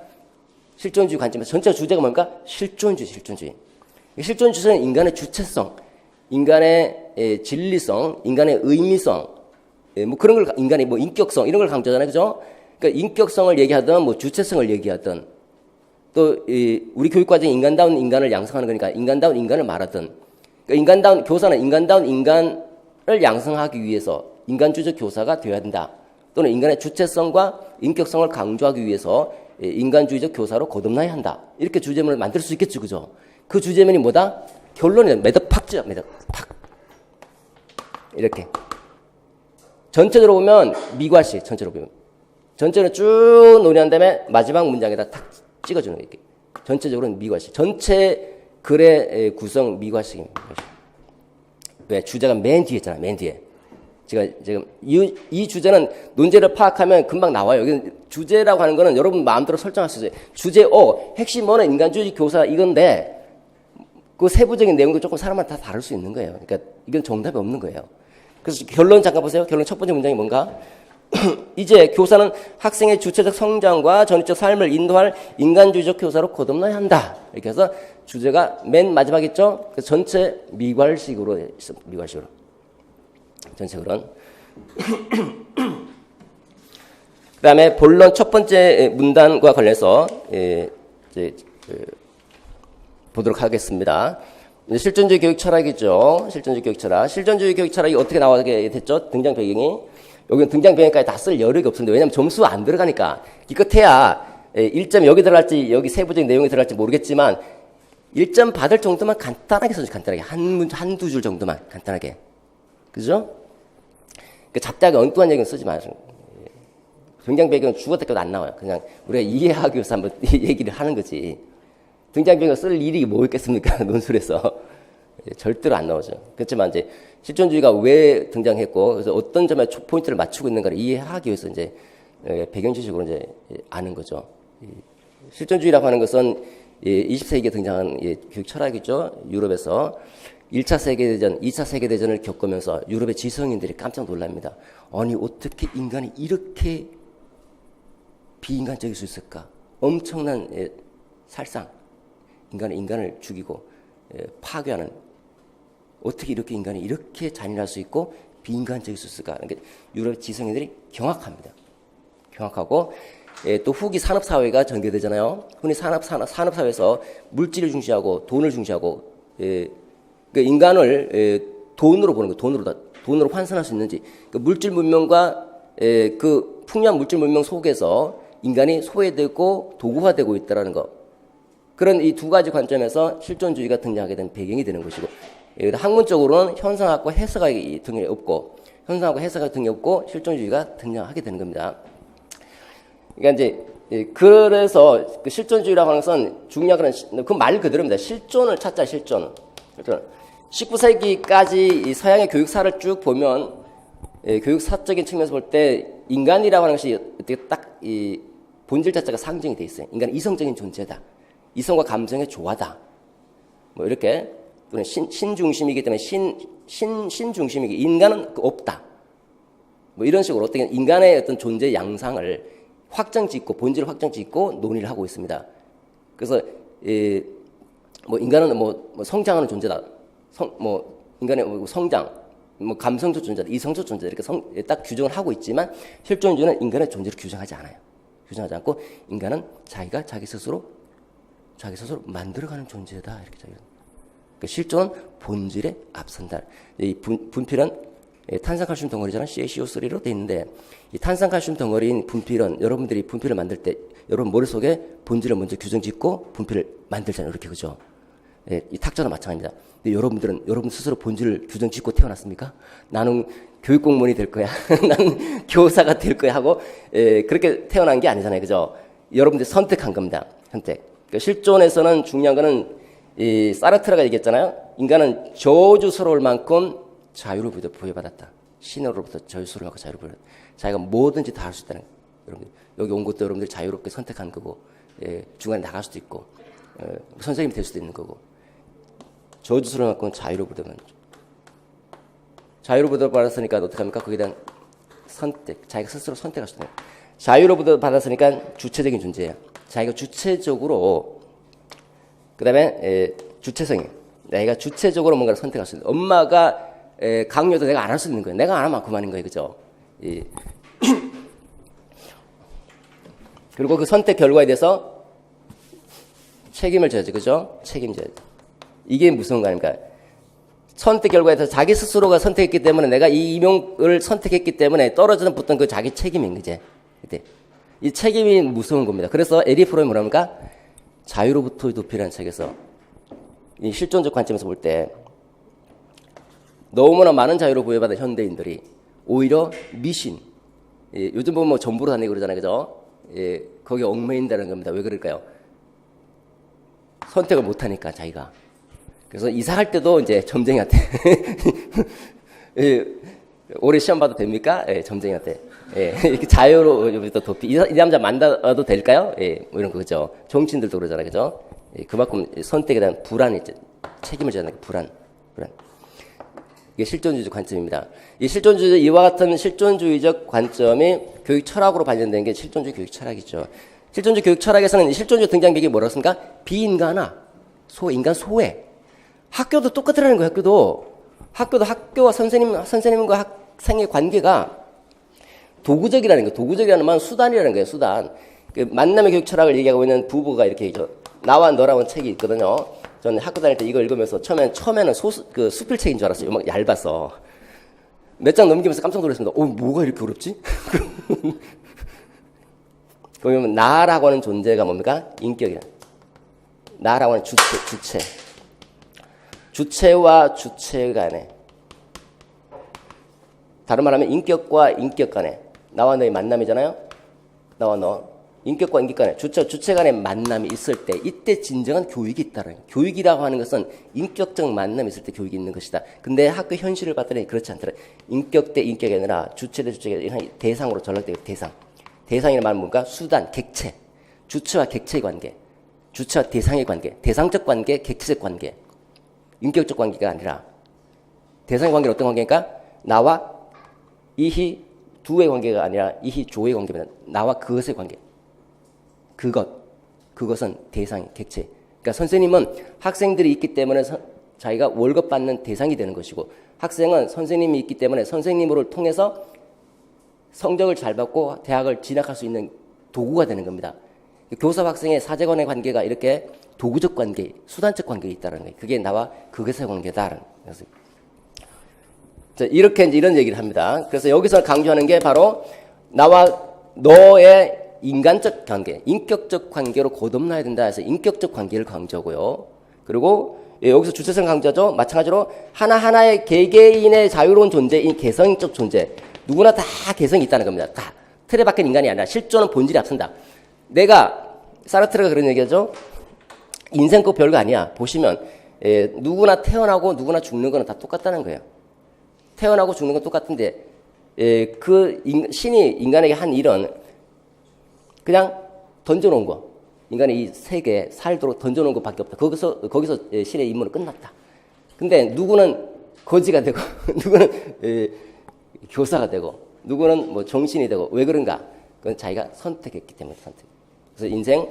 실존주의 관점에서 전체 주제가 뭡니까? 실존주의. 실존주의는 인간의 주체성, 인간의 진리성, 인간의 의미성, 뭐 그런 걸 인간의 뭐 인격성 이런 걸 강조하잖아요. 그죠? 그러니까 인격성을 얘기하든 뭐 주체성을 얘기하든 또 우리 교육과정이 인간다운 인간을 양성하는 거니까 인간다운 인간을 말하든 그러니까 교사는 인간다운 인간을 양성하기 위해서 인간주의적 교사가 되어야 된다. 또는 인간의 주체성과 인격성을 강조하기 위해서 인간주의적 교사로 거듭나야 한다. 이렇게 주제문을 만들 수 있겠죠. 그죠? 그 주제문이 뭐다? 결론은 매듭팍죠. 매듭팍. 이렇게. 전체적으로 보면 미괄식. 전체를 쭉 논의한 다음에 마지막 문장에다 탁 찍어주는 거예요. 전체적으로는 미괄식. 전체 글의 구성 미괄식입니다. 왜? 주제가 맨 뒤에 있잖아요. 맨 뒤에. 제가 지금 이 주제는 논제를 파악하면 금방 나와요. 여기 주제라고 하는 거는 여러분 마음대로 설정할 수 있어요. 주제 핵심 뭐는 인간주의 교사 이건데 그 세부적인 내용도 조금 사람마다 다 다를 수 있는 거예요. 그러니까 이건 정답이 없는 거예요. 그래서 결론 잠깐 보세요. 결론 첫 번째 문장이 뭔가? 이제 교사는 학생의 주체적 성장과 전위적 삶을 인도할 인간주의적 교사로 거듭나야 한다. 이렇게 해서 주제가 맨 마지막 있죠? 전체 미괄식으로 있습니다. 미괄식으로. 전체 그런. 그 다음에 본론 첫 번째 문단과 관련해서 보도록 하겠습니다. 실존주의 교육 철학이죠. 실존주의 교육 철학. 실존주의 교육 철학이 어떻게 나오게 됐죠? 등장 배경이. 여기는 등장 배경까지 다 쓸 여력이 없습니다. 왜냐하면 점수가 안 들어가니까. 기껏해야 1점 여기 들어갈지 여기 세부적인 내용이 들어갈지 모르겠지만 1점 받을 정도만 간단하게 써줘. 간단하게. 한두 줄 정도만 간단하게. 그죠? 그 잡다하게 엉뚱한 얘기는 쓰지 마세요. 등장 배경은 죽었다 깨도 안 나와요. 그냥 우리가 이해하기 위해서 한번 얘기를 하는 거지. 등장 배경을 쓸 일이 뭐 있겠습니까? 논술에서. 절대로 안 나오죠. 그렇지만 이제 실존주의가 왜 등장했고, 그래서 어떤 점에 포인트를 맞추고 있는가를 이해하기 위해서 이제 배경 지식으로 이제 아는 거죠. 실존주의라고 하는 것은 20세기에 등장한 교육 철학이죠. 유럽에서 1차 세계대전, 2차 세계대전을 겪으면서 유럽의 지성인들이 깜짝 놀랍니다. 아니, 어떻게 인간이 이렇게 비인간적일 수 있을까? 엄청난 살상, 인간을 죽이고 파괴하는, 어떻게 이렇게 인간이 이렇게 잔인할 수 있고 비인간적일 수 있을까? 그러니까 유럽 지성인들이 경악합니다. 명확하고, 또 후기 산업사회가 전개되잖아요. 흔히 산업사회에서 물질을 중시하고 돈을 중시하고, 그 인간을 돈으로 보는 거, 돈으로 환산할 수 있는지, 그 물질 문명과 그 풍요한 물질 문명 속에서 인간이 소외되고 도구화되고 있다라는 거. 그런 이 두 가지 관점에서 실존주의가 등장하게 된 배경이 되는 것이고, 학문적으로는 현상학과 해석학이 등에 없고, 실존주의가 등장하게 되는 겁니다. 그러니까 이제 그래서 그 실존주의라고 하는 것은 중요한 그 말 그대로입니다. 실존을 찾자, 실존. 19세기까지 이 서양의 교육사를 쭉 보면 교육사적인 측면에서 볼 때 인간이라고 하는 것이 어떻게 딱 이 본질 자체가 상징이 돼 있어요. 인간은 이성적인 존재다. 이성과 감정의 조화다. 뭐 이렇게 또는 신중심이기 때문에 신중심이기 인간은 없다. 뭐 이런 식으로 어떻게 인간의 어떤 존재 양상을 확정짓고 본질을 확정짓고 논의를 하고 있습니다. 그래서 뭐 인간은 뭐 성장하는 존재다. 인간의 성장, 감성적 존재다, 이성적 존재다 이렇게 딱 규정을 하고 있지만 실존주의는 인간의 존재를 규정하지 않아요. 규정하지 않고 인간은 자기가 자기 스스로 만들어가는 존재다 이렇게 그러니까 실존은 본질에 앞선다. 이 분필은 탄산칼슘 덩어리잖아요. CaCO3로 돼 있는데 이 탄산칼슘 덩어리인 분필은 여러분들이 분필을 만들 때 여러분 머릿속에 본질을 먼저 규정짓고 분필을 만들잖아요. 이렇게 그죠? 이 탁자도 마찬가지입니다. 근데 여러분 스스로 본질을 규정짓고 태어났습니까? 나는 교육 공무원이 될 거야. 나는 교사가 될 거야 하고 그렇게 태어난 게 아니잖아요. 그죠? 여러분들이 선택한 겁니다. 선택. 그러니까 실존에서는 중요한 거는 이 사르트르가 얘기했잖아요. 인간은 저주스러울 만큼 자유를 부여받았다. 신으로부터 저주스러울 만큼 자유를 부여받았다. 자기가 뭐든지 다 할 수 있다는 거예요. 여러분들 여기 온 것도 여러분들이 자유롭게 선택한 거고 중간에 나갈 수도 있고 선생님이 될 수도 있는 거고 저주스러울 만큼 자유를 부여받았으니까 어떻게 합니까? 거기에 대한 선택, 자기가 스스로 선택할 수 있는 거예요. 자유를 부여받았으니까 주체적인 존재예요. 자기가 주체적으로 그 다음에 주체성이 내가 주체적으로 뭔가를 선택할 수 있는 엄마가 강요도 내가 안 할 수 있는 거예요. 내가 안 하면 그만인 거예요. 그죠? 그리고 그 선택 결과에 대해서 책임을 져야지. 그죠? 책임져야지. 이게 무서운 거 아닙니까? 선택 결과에 대해서 자기 스스로가 선택했기 때문에 내가 이 임용을 선택했기 때문에 떨어지는 붙던 그 자기 책임인 거지. 그때. 이 책임이 무서운 겁니다. 그래서 에리 프로이 뭐랍니까? 자유로부터의 도피라는 책에서 이 실존적 관점에서 볼 때 너무나 많은 자유를 부여받은 현대인들이 오히려 미신, 요즘 보면 뭐 전부로 다니고 그러잖아요. 그죠? 거기에 얽매인다는 겁니다. 왜 그럴까요? 선택을 못하니까 자기가. 그래서 이사할 때도 이제 점쟁이한테 올해 시험 봐도 됩니까? 점쟁이한테. 이렇게 자유로부터 도피. 이 남자 만나도 될까요? 뭐 이런 거죠. 정치인들도 그러잖아요. 그죠? 그만큼 선택에 대한 불안이 있죠. 책임을 져야 하는 불안. 이게 실존주의적 관점입니다. 이와 같은 실존주의적 관점이 교육 철학으로 발견된 게 실존주의 교육 철학이죠. 실존주의 교육 철학에서는 실존주의 등장객이 뭐라고 했습니까? 비인간화, 인간 소외. 학교도 똑같으라는 거예요. 학교도 학교와 선생님과 학생의 관계가 도구적이라는 거예요. 도구적이라는 말은 수단이라는 거예요. 수단. 그 만남의 교육 철학을 얘기하고 있는 부부가 이렇게 나와 너라고 책이 있거든요. 저는 학교 다닐 때 이거 읽으면서 처음에는 수필책인 줄 알았어요. 막 얇아서. 몇 장 넘기면서 깜짝 놀랐습니다. 뭐가 이렇게 어렵지? 그러면 나라고 하는 존재가 뭡니까? 인격이야. 나라고 하는 주체. 주체와 주체 간에. 다른 말하면 인격과 인격 간에. 나와 너의 만남이잖아요? 나와 너. 인격과 인격 간에, 주체 간의 만남이 있을 때, 이때 진정한 교육이 있다는 거예요. 교육이라고 하는 것은 인격적 만남이 있을 때 교육이 있는 것이다. 근데 학교 현실을 봤더니 그렇지 않더라. 인격 대 인격이 아니라 주체 대 주체가 대상으로 전락되고 대상. 대상이라는 말은 뭔가 수단, 객체. 주체와 객체의 관계. 주체와 대상의 관계. 대상적 관계, 객체적 관계. 인격적 관계가 아니라 대상의 관계는 어떤 관계입니까? 나와 이희 두의 관계가 아니라 이희 조의 관계입니다. 나와 그것의 관계. 그것은 대상, 객체. 그러니까 선생님은 학생들이 있기 때문에 자기가 월급 받는 대상이 되는 것이고 학생은 선생님이 있기 때문에 선생님을 통해서 성적을 잘 받고 대학을 진학할 수 있는 도구가 되는 겁니다. 교사와 학생의 사제간의 관계가 이렇게 도구적 관계, 수단적 관계가 있다는 거예요. 그게 나와 그것의 관계다라는 거예요. 자, 이렇게 이제 이런 얘기를 합니다. 그래서 여기서 강조하는 게 바로 나와 너의 인간적 관계, 인격적 관계로 거듭나야 된다 해서 인격적 관계를 강조하고요. 그리고 여기서 주체성 강조하죠. 마찬가지로 하나하나의 개개인의 자유로운 존재인 개성적 존재. 누구나 다 개성이 있다는 겁니다. 다. 틀에 박힌 인간이 아니라 실존은 본질이 앞선다. 내가, 사르트르가 그런 얘기하죠. 인생 거 별거 아니야. 보시면, 누구나 태어나고 누구나 죽는 거는 다 똑같다는 거예요. 태어나고 죽는 건 똑같은데, 신이 인간에게 한 일은 그냥 던져놓은 거. 인간의 이 세계에 살도록 던져놓은 것밖에 없다. 거기서 신의 임무는 끝났다. 근데 누구는 거지가 되고, 누구는 교사가 되고, 누구는 뭐 정신이 되고, 왜 그런가? 그건 자기가 선택했기 때문에 선택. 그래서 인생,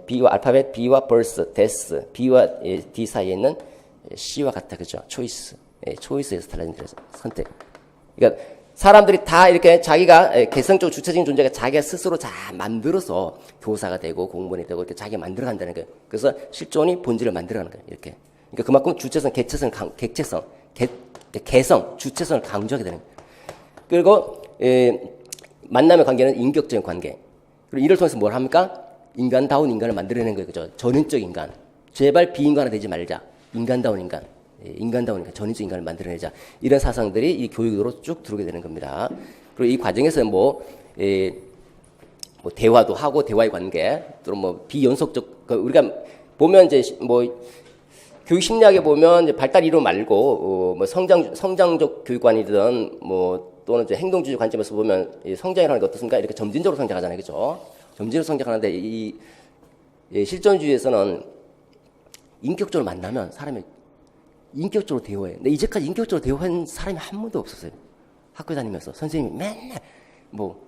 B와 알파벳 B와 birth, death, B와 D 사이에 있는 C와 같다. 그죠? 초이스. 초이스에서 달라진 데서 선택. 그러니까 사람들이 다 이렇게 자기가 개성적 주체적인 존재가 자기가 스스로 잘 만들어서 교사가 되고 공무원이 되고 이렇게 자기가 만들어간다는 거예요. 그래서 실존이 본질을 만들어가는 거예요. 이렇게. 그러니까 그만큼 주체성, 개체성, 객체성, 개성, 주체성을 강조하게 되는 거예요. 그리고 만남의 관계는 인격적인 관계. 그리고 이를 통해서 뭘 합니까? 인간다운 인간을 만들어내는 거예요. 그죠? 전인적 인간. 제발 비인간화 되지 말자. 인간다운 인간. 인간다운 인간, 전인적 인간을 만들어내자. 이런 사상들이 이 교육으로 쭉 들어오게 되는 겁니다. 그리고 이 과정에서 뭐 대화도 하고 대화의 관계, 또는 뭐 비연속적, 우리가 보면 이제 뭐 교육 심리학에 보면 이제 발달 이론 말고 뭐 성장적 교육관이든 뭐 또는 이제 행동주의 관점에서 보면 이 성장이라는 게 어떻습니까? 이렇게 점진적으로 성장하잖아요, 그렇죠? 점진적으로 성장하는데 이 실존주의에서는 인격적으로 만나면 사람이 인격적으로 대화해. 근데 이제까지 인격적으로 대화한 사람이 한 번도 없었어요. 학교 다니면서 선생님이 맨날 뭐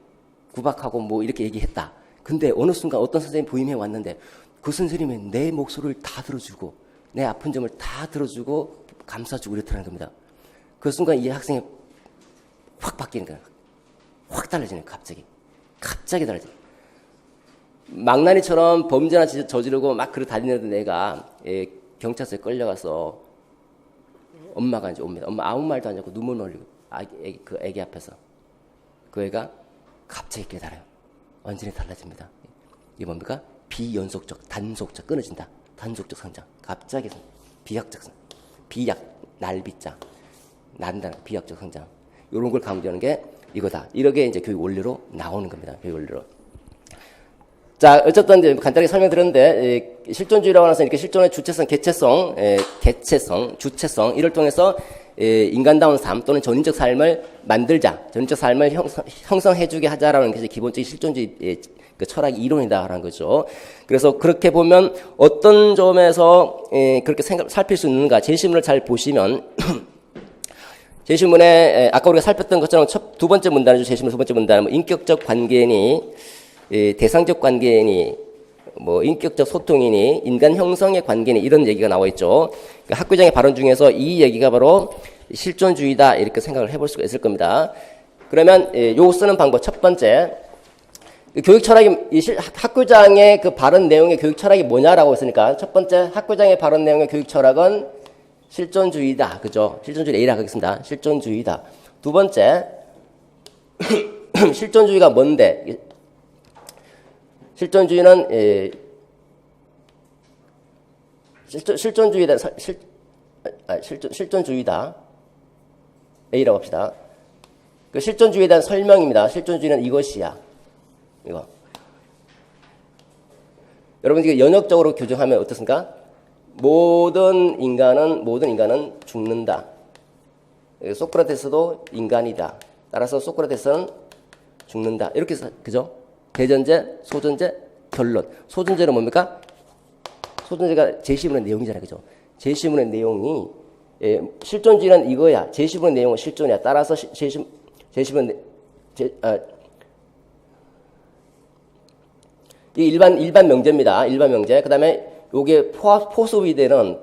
구박하고 뭐 이렇게 얘기했다. 근데 어느 순간 어떤 선생님이 부임해 왔는데 그 선생님이 내 목소리를 다 들어주고 내 아픈 점을 다 들어주고 감싸주고 이렇다는 겁니다. 그 순간 이 학생이 확 바뀌는 거예요. 확 달라지는 거예요. 갑자기 달라져요. 망나니처럼 범죄나 저지르고 막 그러 다니는 애가 경찰서에 끌려가서 엄마가 이제 옵니다. 엄마 아무 말도 안 하고 눈물 흘리고 그 애기 앞에서 그 애가 갑자기 깨달아요. 완전히 달라집니다. 이게 뭡니까? 비연속적, 단속적, 끊어진다. 단속적 성장. 갑자기 비약적 성장. 비약, 날비자. 난다. 비약적 성장. 이런 걸 강조하는 게 이거다. 이렇게 이제 교육 원리로 나오는 겁니다. 교육 원리로. 자, 어쨌든 이제 간단하게 설명드렸는데, 실존주의라고 하면서 이렇게 실존의 주체성, 개체성, 개체성, 주체성, 이를 통해서 인간다운 삶 또는 전인적 삶을 만들자, 전인적 삶을 형성해주게 하자라는 게 기본적인 실존주의 그 철학 이론이다라는 거죠. 그래서 그렇게 보면 어떤 점에서 그렇게 살필 수 있는가, 제시문을 잘 보시면, 제시문에 아까 우리가 살폈던 것처럼 두 번째 문단이죠. 제시문 두 번째 문단은 뭐 인격적 관계니, 대상적 관계니, 뭐 인격적 소통이니, 인간 형성의 관계니 이런 얘기가 나와 있죠. 그러니까 학교장의 발언 중에서 이 얘기가 바로 실존주의다 이렇게 생각을 해볼 수가 있을 겁니다. 그러면 요 쓰는 방법 첫 번째, 교육 철학이 학교장의 그 발언 내용의 교육 철학이 뭐냐라고 했으니까 첫 번째 학교장의 발언 내용의 교육 철학은 실존주의다, 그죠? 실존주의 A라고 하겠습니다. 실존주의다. 두 번째, 실존주의가 뭔데? 실존주의는 실존주의다. 실존주의다. A라고 합시다. 그 실존주의에 대한 설명입니다. 실존주의는 이것이야. 이거. 여러분 이게 연역적으로 규정하면 어떻습니까? 모든 인간은 죽는다. 소크라테스도 인간이다. 따라서 소크라테스는 죽는다. 이렇게 그죠? 대전제, 소전제, 결론. 소전제는 뭡니까? 소전제가 제시문의 내용이잖아요. 그죠? 제시문의 내용이, 실존주의는 이거야. 제시문의 내용은 실존이야. 따라서 제시문, 이 일반 명제입니다. 일반 명제. 그 다음에 요게 포수비대는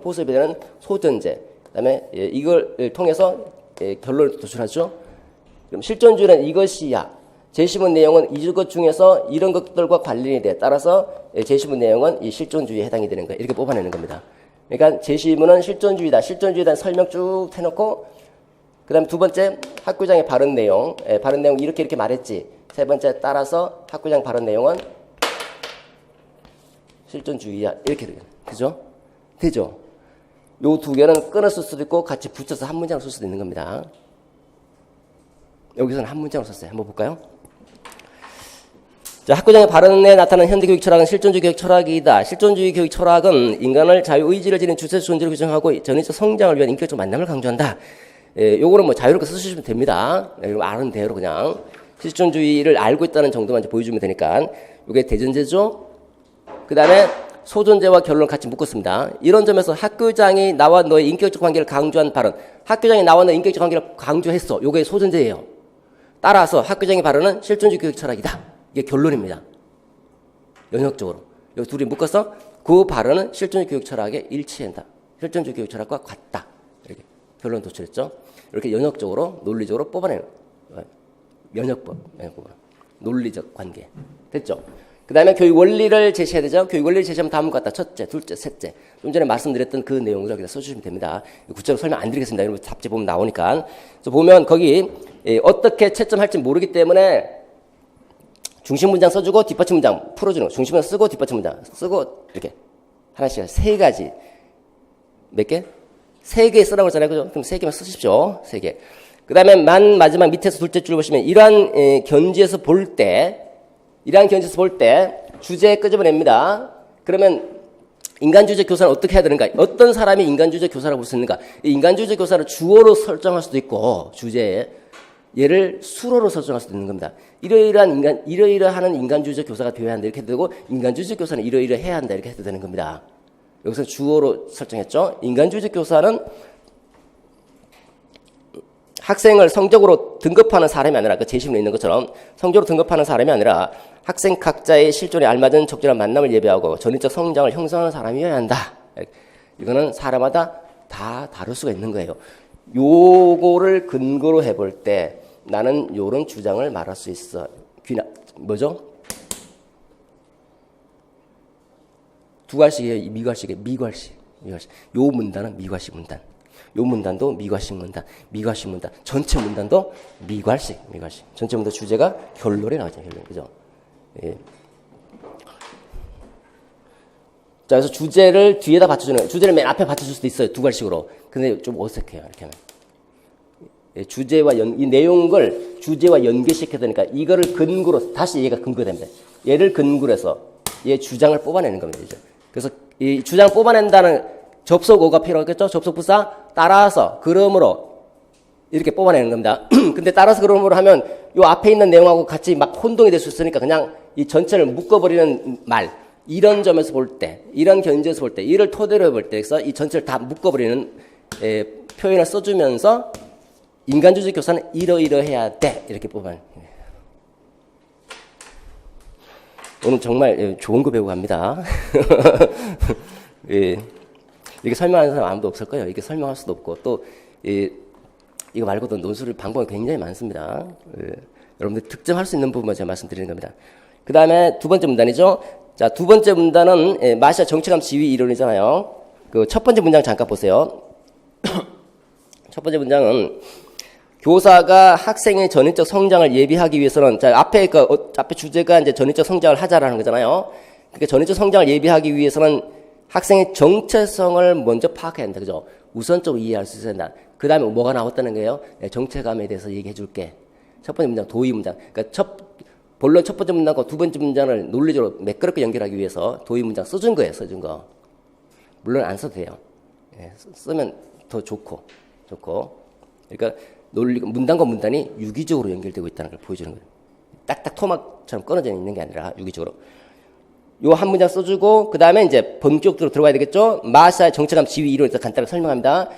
소전제. 그 다음에 이걸 통해서 결론을 도출하죠. 그럼 실존주의는 이것이야. 제시문 내용은 이것 중에서 이런 것들과 관련이 돼. 따라서 제시문 내용은 이 실존주의에 해당이 되는 거예요. 이렇게 뽑아내는 겁니다. 그러니까 제시문은 실존주의다. 실존주의에 대한 설명 쭉 해놓고 그 다음에 두 번째 학교장의 발언 내용. 발언 내용 이렇게 말했지. 세 번째 따라서 학교장 발언 내용은 실존주의야. 이렇게 돼요. 그죠? 되죠? 요 두 개는 끊어 쓸 수도 있고 같이 붙여서 한 문장을 쓸 수도 있는 겁니다. 여기서는 한 문장을 썼어요. 한번 볼까요? 자, 학교장의 발언에 나타나는 현대교육 철학은 실존주의 교육 철학이다. 실존주의 교육 철학은 인간을 자유의지를 지닌 주체적 존재로 규정하고 전인적 성장을 위한 인격적 만남을 강조한다. 요거는 뭐 자유롭게 쓰시면 됩니다. 아는 대로 그냥 실존주의를 알고 있다는 정도만 이제 보여주면 되니까. 요게 대전제죠. 그 다음에 소존재와 결론을 같이 묶었습니다. 이런 점에서 학교장이 나와 너의 인격적 관계를 강조한 발언. 학교장이 나와 너의 인격적 관계를 강조했어. 요게 소존재예요. 따라서 학교장의 발언은 실존주의 교육 철학이다. 이게 결론입니다. 연역적으로. 여기 둘이 묶어서 그 발언은 실존주의 교육 철학에 일치한다. 실존주의 교육 철학과 같다. 이렇게 결론 도출했죠. 이렇게 연역적으로, 논리적으로 뽑아내는 연역법. 논리적 관계. 됐죠? 그 다음에 교육 원리를 제시해야 되죠. 교육 원리를 제시하면 다음과 같다. 첫째, 둘째, 셋째. 좀 전에 말씀드렸던 그 내용을 여기다 써주시면 됩니다. 구체적으로 설명 안 드리겠습니다. 여러분 답지 보면 나오니까. 그래서 보면 거기 어떻게 채점할지 모르기 때문에 중심 문장 써주고 뒷받침 문장 풀어주는 거. 중심 문장 쓰고 뒷받침 문장 쓰고 이렇게 하나씩 세 가지. 몇 개? 세 개 쓰라고 했잖아요. 그죠? 그럼 세 개만 쓰십시오. 세 개. 그 다음에 마지막 밑에서 둘째 줄 보시면 이러한 견지에서 볼 때 주제 끄집어냅니다. 그러면 인간주의적 교사는 어떻게 해야 되는가? 어떤 사람이 인간주의적 교사라고 볼 수 있는가? 인간주의적 교사를 주어로 설정할 수도 있고 주제에 얘를 수로로 설정할 수도 있는 겁니다. 이러이러하는 인간주의적 교사가 되어야 한다 이렇게 되고 인간주의적 교사는 이러이러해야 한다 이렇게 해도 되는 겁니다. 여기서 주어로 설정했죠. 인간주의적 교사는 학생을 성적으로 등급하는 사람이 아니라 그 제시문에 있는 것처럼 성적으로 등급하는 사람이 아니라 학생 각자의 실존에 알맞은 적절한 만남을 예배하고 전인적 성장을 형성하는 사람이어야 한다. 이거는 사람마다 다 다를 수가 있는 거예요. 요거를 근거로 해볼 때 나는 요런 주장을 말할 수 있어. 뭐죠? 두 갈식이에요. 미괄식이에요. 미괄식. 요 문단은 미괄식 문단. 요 문단도 미괄식 문단. 미괄식 문단. 전체 문단도 미괄식. 전체 문단 주제가 결론이 나오죠. 결론. 그죠? 예. 자, 그래서 주제를 뒤에다 받쳐주는 거예요. 주제를 맨 앞에 받쳐줄 수도 있어요. 두 갈식으로. 근데 좀 어색해요. 이렇게 하면. 예, 이 내용을 주제와 연계시켜야 되니까 이거를 근거로, 다시 얘가 근거됩니다. 얘를 근거로 해서 얘 주장을 뽑아내는 겁니다. 이제. 그래서 이 주장 뽑아낸다는 접속어가 필요하겠죠? 접속부사 따라서, 그러므로 이렇게 뽑아내는 겁니다. 근데 따라서 그러므로 하면 요 앞에 있는 내용하고 같이 막 혼동이 될 수 있으니까 그냥 이 전체를 묶어버리는 말. 이런 점에서 볼 때, 이런 견지에서 볼 때, 이를 토대로 해볼 때, 그래서 이 전체를 다 묶어버리는 표현을 써주면서 인간주의 교사는 이러이러해야 돼. 이렇게 뽑아요. 오늘 정말 좋은 거 배우고 갑니다. 예. 이게 설명하는 사람 아무도 없을 거예요. 이게 설명할 수도 없고, 또, 이거 말고도 논술 방법이 굉장히 많습니다. 예. 여러분들 득점할 수 있는 부분만 제가 말씀드리는 겁니다. 그 다음에 두 번째 문단이죠. 자, 두 번째 문단은 마시아 정체감 지위 이론이잖아요. 그 첫 번째 문장 잠깐 보세요. 첫 번째 문장은 교사가 학생의 전인적 성장을 예비하기 위해서는, 자, 앞에 주제가 이제 전인적 성장을 하자라는 거잖아요. 그러니까 전인적 성장을 예비하기 위해서는 학생의 정체성을 먼저 파악해야 한다. 그죠? 우선적으로 이해할 수 있어야 한다. 그 다음에 뭐가 나왔다는 거예요? 정체감에 대해서 얘기해 줄게. 첫 번째 문장, 도의 문장. 그러니까 본론 첫 번째 문장과 두 번째 문장을 논리적으로 매끄럽게 연결하기 위해서 도의 문장 써준 거예요. 써준 거. 물론 안 써도 돼요. 예, 쓰면 더 좋고. 그러니까 문단과 문단이 유기적으로 연결되고 있다는 걸 보여주는 거예요. 딱딱 토막처럼 끊어져 있는 게 아니라 유기적으로. 요 한 문장 써주고, 그 다음에 이제 본격적으로 들어가야 되겠죠? 마샤의 정체감 지위 이론에서 간단하게 설명합니다.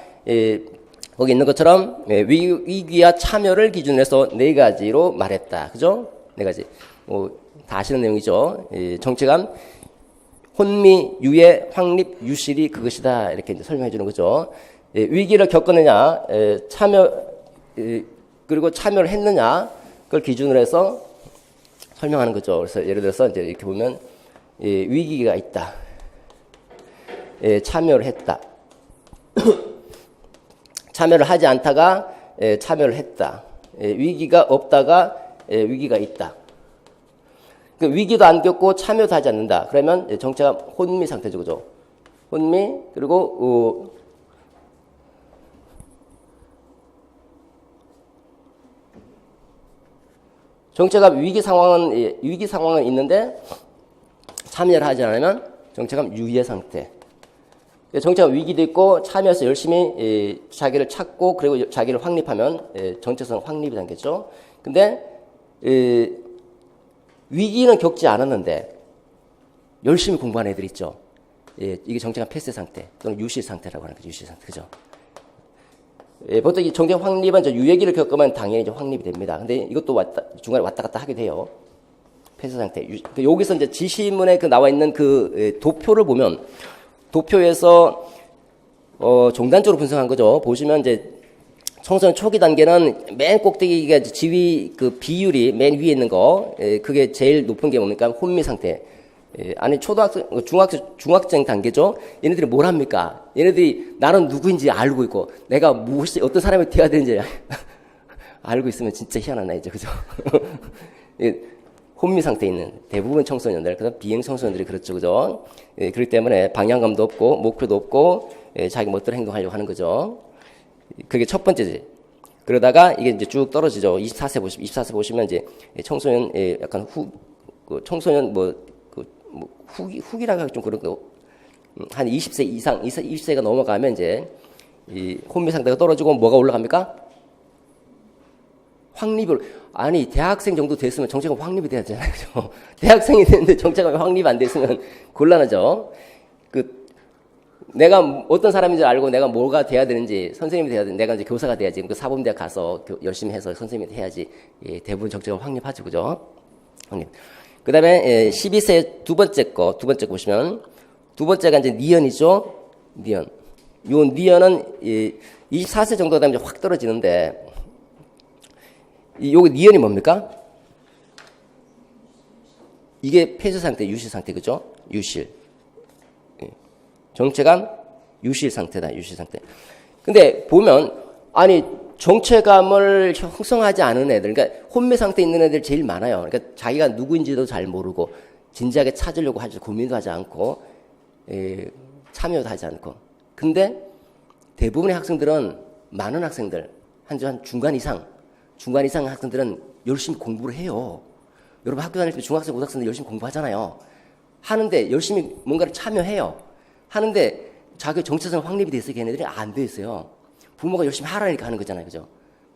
거기 있는 것처럼, 위기와 참여를 기준으로 해서 네 가지로 말했다. 그죠? 네 가지. 다 아시는 내용이죠. 정체감, 혼미, 유예, 확립, 유실이 그것이다. 이렇게 이제 설명해 주는 거죠. 위기를 겪었느냐, 그리고 참여를 했느냐, 그걸 기준으로 해서, 설명하는 거죠. 그래서 예를 들어서 이제 이렇게 보면 위기가 있다. 참여를 했다. 참여를 하지 않다가 참여를 했다. 위기가 없다가 위기가 있다. 그 위기도 안 겪고 참여도 하지 않는다. 그러면 정체가 혼미 상태죠, 그죠? 혼미 그리고 정체가 위기 상황은 있는데 참여를 하지 않으면 정체가 유예 상태. 정체가 위기도 있고 참여해서 열심히 자기를 찾고 그리고 자기를 확립하면 정체성 확립이 되겠죠. 근데 위기는 겪지 않았는데 열심히 공부하는 애들 있죠. 이게 정체가 패스 상태 또는 유실 상태라고 하는 거죠. 유실 상태, 그죠? 보통 이 정체 확립은 유예기를 겪으면 당연히 이제 확립이 됩니다. 근데 이것도 중간에 왔다 갔다 하게 돼요. 패스 상태. 여기서 이제 지시문에 나와 있는 그 도표를 보면 도표에서 종단적으로 분석한 거죠. 보시면 이제 청소년 초기 단계는 맨 꼭대기가 지위 그 비율이 맨 위에 있는 거, 그게 제일 높은 게 뭡니까? 혼미 상태. 아니 초등학생, 중학생 단계죠. 얘네들이 뭘 합니까? 얘네들이 나는 누구인지 알고 있고 내가 어떤 사람이 되어야 되는지 알고 있으면 진짜 희한한 나이죠, 그죠? 혼미 상태에 있는 대부분 청소년들, 그다음 비행 청소년들이 그렇죠, 그죠? 그렇기 때문에 방향감도 없고 목표도 없고 자기 멋대로 행동하려고 하는 거죠. 그게 첫 번째지. 그러다가 이게 이제 쭉 떨어지죠. 24세 보시면 이제 청소년 약간 청소년 후기라고 하기 좀 그런 거. 한 20세 이상, 20세가 넘어가면 이제 이 혼미 상태가 떨어지고 뭐가 올라갑니까? 아니 대학생 정도 됐으면 정체가 확립이 돼야 되잖아요. 그죠? 대학생이 됐는데 정체가 확립이 안 됐으면 곤란하죠. 내가 어떤 사람인지 알고 내가 뭐가 돼야 되는지, 선생님이 돼야 되는지, 내가 이제 교사가 돼야지, 사범대학 가서 열심히 해서 선생님이 해야지, 대부분 정체가 확립하죠, 그죠? 확립. 그 다음에 12세 두 번째 거 보시면 두 번째가 이제 니언이죠. 니언. 요 니언은 24세 정도 되면 확 떨어지는데 요게 니언이 뭡니까? 이게 폐쇄 상태, 유실 상태, 그죠? 유실. 정체감 유실 상태다, 유실 상태. 근데 보면 아니 정체감을 형성하지 않은 애들, 그러니까 혼미 상태에 있는 애들 제일 많아요. 그러니까 자기가 누구인지도 잘 모르고 진지하게 찾으려고 하지 고민도 하지 않고 참여도 하지 않고. 근데 대부분의 학생들은 많은 학생들 한 중간 이상 학생들은 열심히 공부를 해요. 여러분 학교 다닐 때 중학생, 고등학생들 열심히 공부하잖아요. 하는데 열심히 뭔가를 참여해요. 하는데 자기 정체성 확립이 돼서 걔네들이 안 돼 있어요. 부모가 열심히 하라니까 하는 거잖아요, 그죠?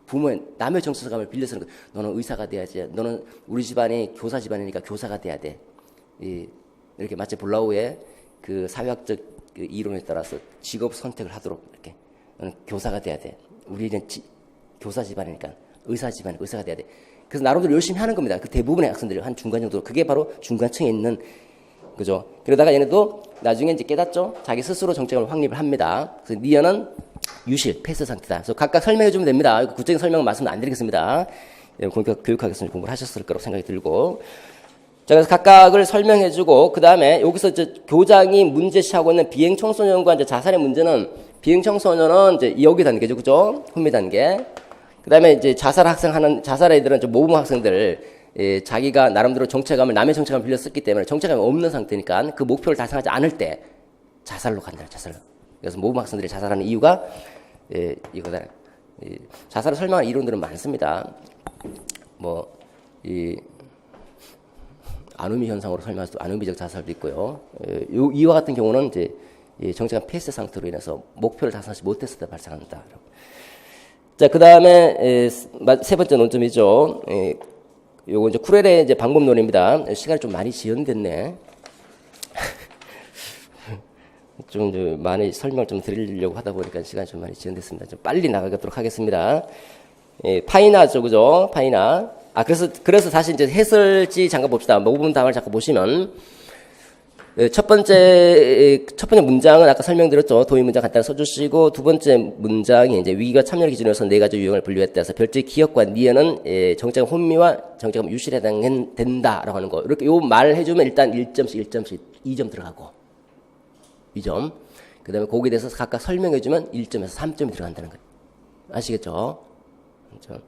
부모의 남의 정체성감을 빌려서 너는 의사가 돼야지. 너는 우리 집안이 교사 집안이니까 교사가 돼야 돼. 이렇게 마치 볼라우의 그 사회학적 그 이론에 따라서 직업 선택을 하도록 이렇게 너는 교사가 돼야 돼. 우리는 교사 집안이니까 의사가 돼야 돼. 그래서 나름대로 열심히 하는 겁니다. 그 대부분의 학생들이 한 중간 정도. 그게 바로 중간층에 있는 그죠? 그러다가 얘네도 나중에 이제 깨닫죠? 자기 스스로 정체감을 확립을 합니다. 그래서 니언은 유실, 패스 상태다. 그래서 각각 설명해 주면 됩니다. 구체적인 설명은 말씀 안 드리겠습니다. 교육학에서 공부를 하셨을 거라고 생각이 들고. 자, 그래서 각각을 설명해 주고, 그 다음에 여기서 이제 교장이 문제시하고 있는 비행 청소년과 이제 자살의 문제는, 비행 청소년은 이제 여기 단계죠. 그죠? 혼미 단계. 그 다음에 이제 자살 애들은 이제 모범 학생들, 자기가 나름대로 남의 정체감을 빌려 썼기 때문에 정체감이 없는 상태니까 그 목표를 달성하지 않을 때 자살로 간다, 자살로. 그래서 모범 학생들이 자살하는 이유가, 이거다. 자살을 설명하는 이론들은 많습니다. 아누미 현상으로 설명할 수도, 아누미적 자살도 있고요. 이와 같은 경우는 이제 정체감 패스 상태로 인해서 목표를 달성하지 못했을 때 발생한다. 자, 그 다음에, 세 번째 논점이죠. 요거 이제 쿠렐의 이제 방법론입니다. 시간이 좀 많이 지연됐네. 좀 많이 설명을 좀 드리려고 하다 보니까 시간이 좀 많이 지연됐습니다. 좀 빨리 나가도록 하겠습니다. 파이나죠, 그죠? 파이나. 그래서 다시 이제 해설지 잠깐 봅시다. 모분 답을 잠깐 보시면, 첫 번째 문장은 아까 설명드렸죠. 도입 문장 간단히 써주시고, 두 번째 문장이 이제 위기가 참여를 기준으로 네 가지 유형을 분류했다 해서 별지 기억과 니은은 정책은 혼미와 정책은 유실에 해당된다라고 하는 거. 이렇게 요 말 해주면 일단 1점씩, 1점씩, 2점 들어가고. 2점. 그 다음에 거기에 대해서 각각 설명해주면 1점에서 3점이 들어간다는 거예요. 아시겠죠? 그렇죠?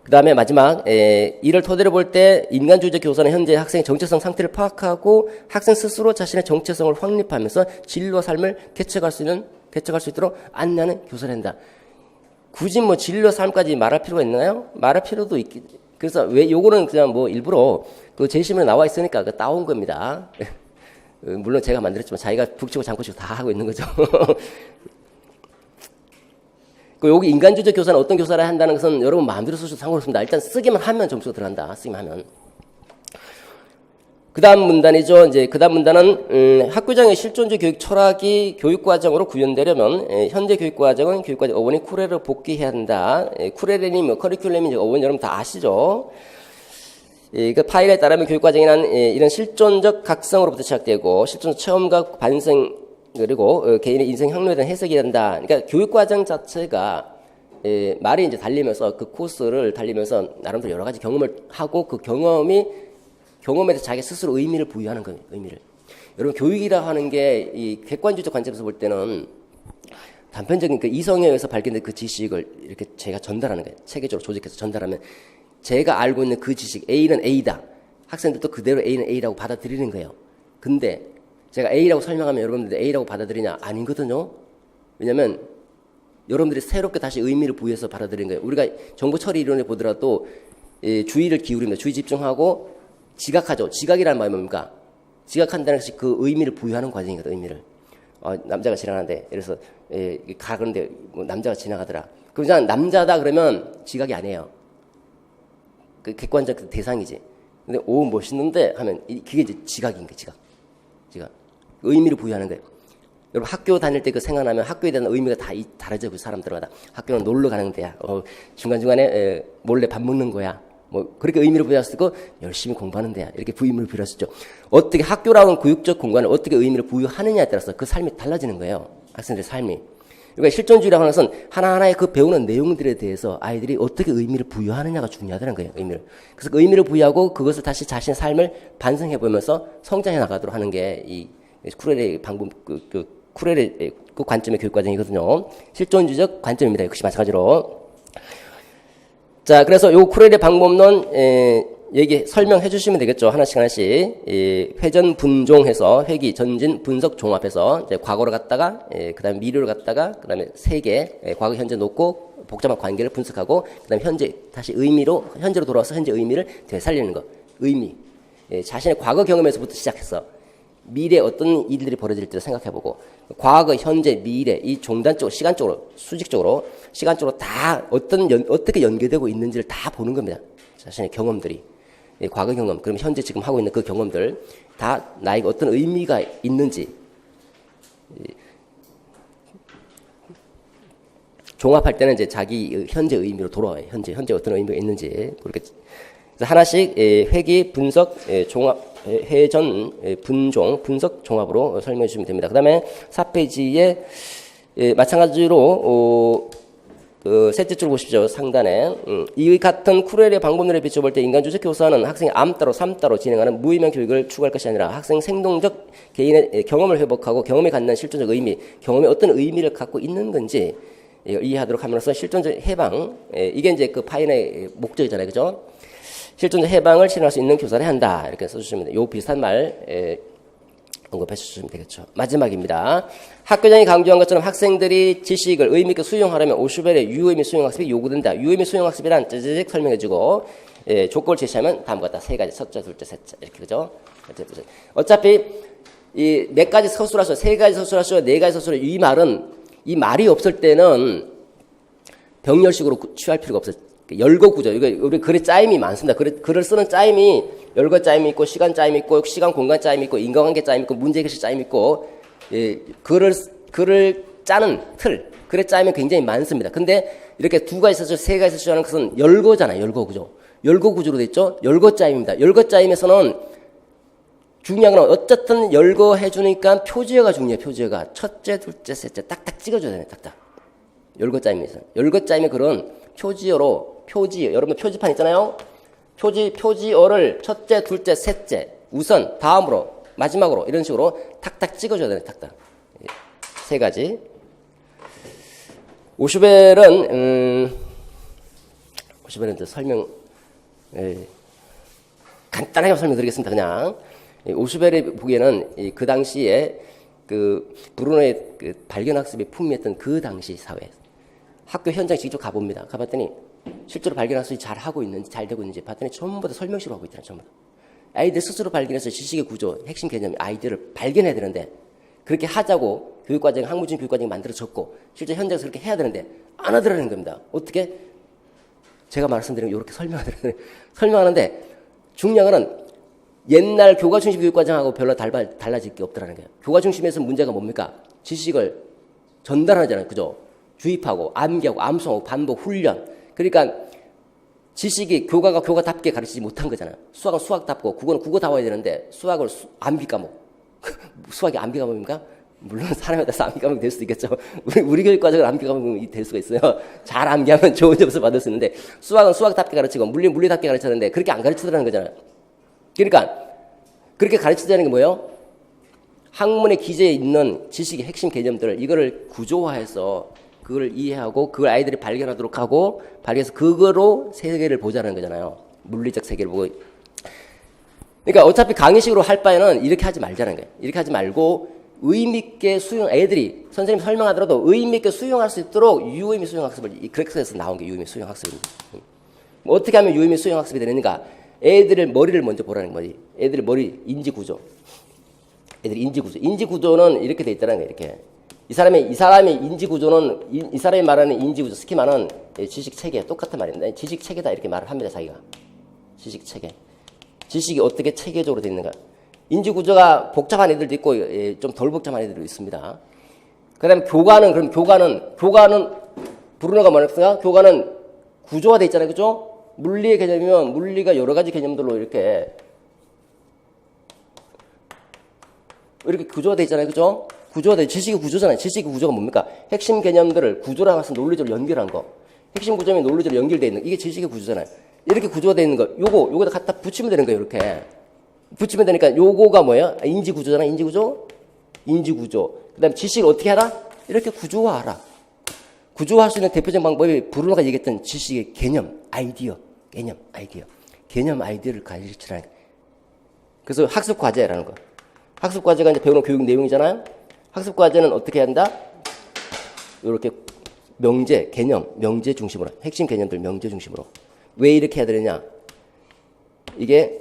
그 다음에 마지막 이를 토대로 볼 때 인간 주제 교사는 현재 학생의 정체성 상태를 파악하고 학생 스스로 자신의 정체성을 확립하면서 진로와 삶을 개척할 수 있도록 안내하는 교사를 한다. 굳이 뭐 진로 삶까지 말할 필요가 있나요? 말할 필요도 있기. 그래서 왜 요거는 그냥 뭐 일부러 그 제시문에 나와 있으니까 그 따온 겁니다. 물론 제가 만들었지만 자기가 북치고 장구치고 다 하고 있는 거죠. 여기 인간주적 교사는 어떤 교사를 한다는 것은 여러분 마음대로 쓰셔도 상관없습니다. 일단 쓰기만 하면 점수가 들어간다. 쓰기만 하면. 그 다음 문단이죠. 이제 그 다음 문단은 학교장의 실존주의 교육 철학이 교육과정으로 구현되려면 현재 교육과정은 교육과정 어원이 쿠레를 복귀해야 한다. 쿠레레니 뭐 커리큘럼이 어원 여러분 다 아시죠? 그 파일에 따르면 교육과정이란 이런 실존적 각성으로부터 시작되고 실존적 체험과 반성 그리고 개인의 인생 향로에 대한 해석이 된다. 그러니까 교육과정 자체가 말이 이제 달리면서 그 코스를 달리면서 나름대로 여러 가지 경험을 하고 그 경험에 대해서 자기 스스로 의미를 부여하는 거예요. 의미를. 여러분 교육이라 하는 게 이 객관주의적 관점에서 볼 때는 단편적인 그 이성에 의해서 발견된 그 지식을 이렇게 제가 전달하는 거예요. 체계적으로 조직해서 전달하면 제가 알고 있는 그 지식 A는 A다. 학생들도 그대로 A는 A라고 받아들이는 거예요. 근데 제가 A라고 설명하면 여러분들 A라고 받아들이냐? 아니거든요. 왜냐하면 여러분들이 새롭게 다시 의미를 부여해서 받아들이는 거예요. 우리가 정보 처리 이론을 보더라도 주의를 기울입니다. 주의 집중하고 지각하죠. 지각이라는 말이 뭡니까? 지각한다는 것이 그 의미를 부여하는 과정이거든요. 의미를. 남자가 지나가는데 그래서 그런데 뭐 남자가 지나가더라. 그럼 남자다 그러면 지각이 아니에요. 그 객관적 대상이지. 근데 오 멋있는데 하면 그게 이제 지각인 거예요. 지각. 의미를 부여하는 거예요. 여러분 학교 다닐 때 그 생각나면 학교에 대한 의미가 다 다르죠. 그 사람들마다. 학교는 놀러 가는 데야. 중간중간에 몰래 밥 먹는 거야. 뭐 그렇게 의미를 부여하시고 열심히 공부하는 데야. 이렇게 부의문을 부여하시죠. 어떻게 학교라는 교육적 공간을 어떻게 의미를 부여하느냐에 따라서 그 삶이 달라지는 거예요. 학생들의 삶이. 그러니까 실존주의라고 하는 것은 하나하나의 그 배우는 내용들에 대해서 아이들이 어떻게 의미를 부여하느냐가 중요하다는 거예요. 의미를. 그래서 그 의미를 부여하고 그것을 다시 자신의 삶을 반성해보면서 성장해 나가도록 하는 게 이 쿠렐의 방법, 쿠렐의 그 관점의 교육과정이거든요. 실존주의적 관점입니다. 역시 마찬가지로. 자, 그래서 요 쿠렐의 방법론, 설명해 주시면 되겠죠. 하나씩. 회전 분종해서 회기, 전진, 분석, 종합해서 이제 과거로 갔다가, 그 다음에 미래로 갔다가, 그 다음에 세계, 과거, 현재 놓고 복잡한 관계를 분석하고, 그 다음에 현재, 다시 현재로 돌아와서 현재 의미를 되살리는 거. 의미. 자신의 과거 경험에서부터 시작해서 미래에 어떤 일들이 벌어질지를 생각해보고, 과거, 현재, 미래, 이 종단적으로, 수직적으로, 시간적으로 다 어떻게 연계되고 있는지를 다 보는 겁니다. 자신의 경험들이. 과거 경험, 그럼 현재 지금 하고 있는 그 경험들, 다 나에게 어떤 의미가 있는지, 종합할 때는 이제 자기 현재 의미로 돌아와요. 현재 어떤 의미가 있는지. 그렇게. 하나씩, 회기, 분석, 종합, 회전, 분종, 분석, 종합으로 설명해 주시면 됩니다. 그 다음에 4페이지에, 마찬가지로, 셋째 줄 보십시오. 상단에. 이 같은 쿠렐의 방법론에 비춰볼 때 인간주적 교사는 학생이 암따로 삶따로 진행하는 무의미한 교육을 추구할 것이 아니라 학생 생동적 개인의 경험을 회복하고 경험에 갖는 실존적 의미, 경험에 어떤 의미를 갖고 있는 건지 이해하도록 함으로써 실존적 해방, 이게 이제 그 파인의 목적이잖아요. 그죠? 실존적 해방을 실현할 수 있는 교사를 한다. 이렇게 써주시면 돼요. 요 비슷한 말, 언급해 주시면 되겠죠. 마지막입니다. 학교장이 강조한 것처럼 학생들이 지식을 의미있게 수용하려면 오슈벨의 유의미 수용학습이 요구된다. 유의미 수용학습이란 쩌저직 설명해주고 조건을 제시하면 다음과 같다. 세 가지, 첫째, 둘째, 셋째 이렇게 그죠? 어차피 이 몇 가지 서술하셔, 세 가지 서술하셔, 네 가지 서술하셔 이 말은 이 말이 없을 때는 병렬식으로 취할 필요가 없어요. 열거 구조. 이거 우리 글에 짜임이 많습니다. 글을 쓰는 짜임이 열거 짜임이 있고 시간 짜임이 있고 시간 공간 짜임이 있고 인과관계 짜임이 있고 문제개시 짜임이 있고 글을 짜는 틀 글의 짜임이 굉장히 많습니다. 근데 이렇게 두 가지 서술, 세 가지 서술하는 것은 열거잖아요. 열거 구조. 열거 구조로 돼 있죠. 열거 짜임입니다. 열거 짜임에서는 중요한 건 어쨌든 열거해주니까 표지어가 중요해. 표지어가 첫째, 둘째, 셋째 딱딱 찍어줘야 되네. 딱딱. 열거짜임에서 열거짜임의 그런 표지어로 표지어 여러분 표지판 있잖아요. 표지어를 첫째, 둘째, 셋째 우선 다음으로 마지막으로 이런 식으로 탁탁 찍어줘야 되네. 탁탁. 세 가지. 오슈벨은 이제 설명 간단하게 설명드리겠습니다. 그냥 오슈벨이 보기에는 그 당시에 그 브루너의 그 발견학습이 풍미했던 그 당시 사회 학교 현장에 직접 가봅니다. 가봤더니 실제로 발견학습이 잘 하고 있는지 잘 되고 있는지 봤더니 전부 다 설명식으로 하고 있더라. 전부 다. 아이들 스스로 발견해서 지식의 구조, 핵심 개념, 아이디어를 발견해야 되는데 그렇게 하자고 교육과정, 학무진 교육과정이 만들어졌고 실제 현장에서 그렇게 해야 되는데 안 하더라는 겁니다. 어떻게? 제가 말씀드리면 이렇게 설명하는데 중요한 건 옛날 교과 중심 교육과정하고 별로 달라질 게 없더라는 거예요. 교과 중심에서 문제가 뭡니까? 지식을 전달하잖아요. 그죠? 주입하고 암기하고 암송하고 반복 훈련. 그러니까 지식이 교과가 교과답게 가르치지 못한 거잖아요. 수학은 수학답고 국어는 국어다워야 되는데 수학을 암기 과목. 수학이 암기 과목입니까? 물론 사람에 따라서 암기 과목이 될 수도 있겠죠. 우리 교육과정은 암기 과목이 될 수가 있어요. 잘 암기하면 좋은 점수 받을 수 있는데 수학은 수학답게 가르치고 물리답게 가르쳤는데 그렇게 안 가르치더라는 거잖아요. 그러니까 그렇게 가르치자는 게 뭐예요? 학문의 기재에 있는 지식의 핵심 개념들을 이거를 구조화해서 그걸 이해하고 그걸 아이들이 발견하도록 하고 발견해서 그거로 세계를 보자는 거잖아요. 물리적 세계를 보고. 그러니까 어차피 강의식으로 할 바에는 이렇게 하지 말자는 거예요. 이렇게 하지 말고 의미있게 애들이 선생님 설명하더라도 의미있게 수용할 수 있도록 유의미 수용학습을 그래서 나온 게 유의미 수용학습입니다. 어떻게 하면 유의미 수용학습이 되는가? 애들의 머리를 먼저 보라는 거지. 애들의 머리 인지구조. 애들의 인지구조. 인지구조는 이렇게 돼 있다는 거예요. 이렇게. 이 사람의 인지구조는 이 사람이 말하는 인지구조 스키마는 지식체계 똑같은 말입니다. 지식체계다 이렇게 말을 합니다. 자기가. 지식체계. 지식이 어떻게 체계적으로 되어 있는가. 인지구조가 복잡한 애들도 있고 좀 덜 복잡한 애들도 있습니다. 그 다음에 교과는 브루너가 뭐랬어요? 교과는 구조화 되어 있잖아요. 그죠? 물리의 개념이면 물리가 여러 가지 개념들로 이렇게 구조화 되어 있잖아요. 그죠? 지식의 구조잖아요. 지식의 구조가 뭡니까? 핵심 개념들을 구조랑 해서 논리적으로 연결한 거. 핵심 구조면 논리적으로 연결되어 있는 거. 이게 지식의 구조잖아요. 이렇게 구조가 되어 있는 거. 요거다 갖다 붙이면 되는 거예요. 이렇게. 붙이면 되니까 요거가 뭐예요? 인지구조잖아요. 인지구조. 그 다음에 지식을 어떻게 하라? 이렇게 구조화하라. 구조화할 수 있는 대표적인 방법이 브루너가 얘기했던 지식의 개념, 아이디어. 개념 아이디어를 가르치라는 거예요. 그래서 학습과제라는 거. 학습과제가 이제 배우는 교육 내용이잖아요. 학습과제는 어떻게 한다? 이렇게 명제 중심으로. 핵심 개념들 명제 중심으로. 왜 이렇게 해야 되느냐? 이게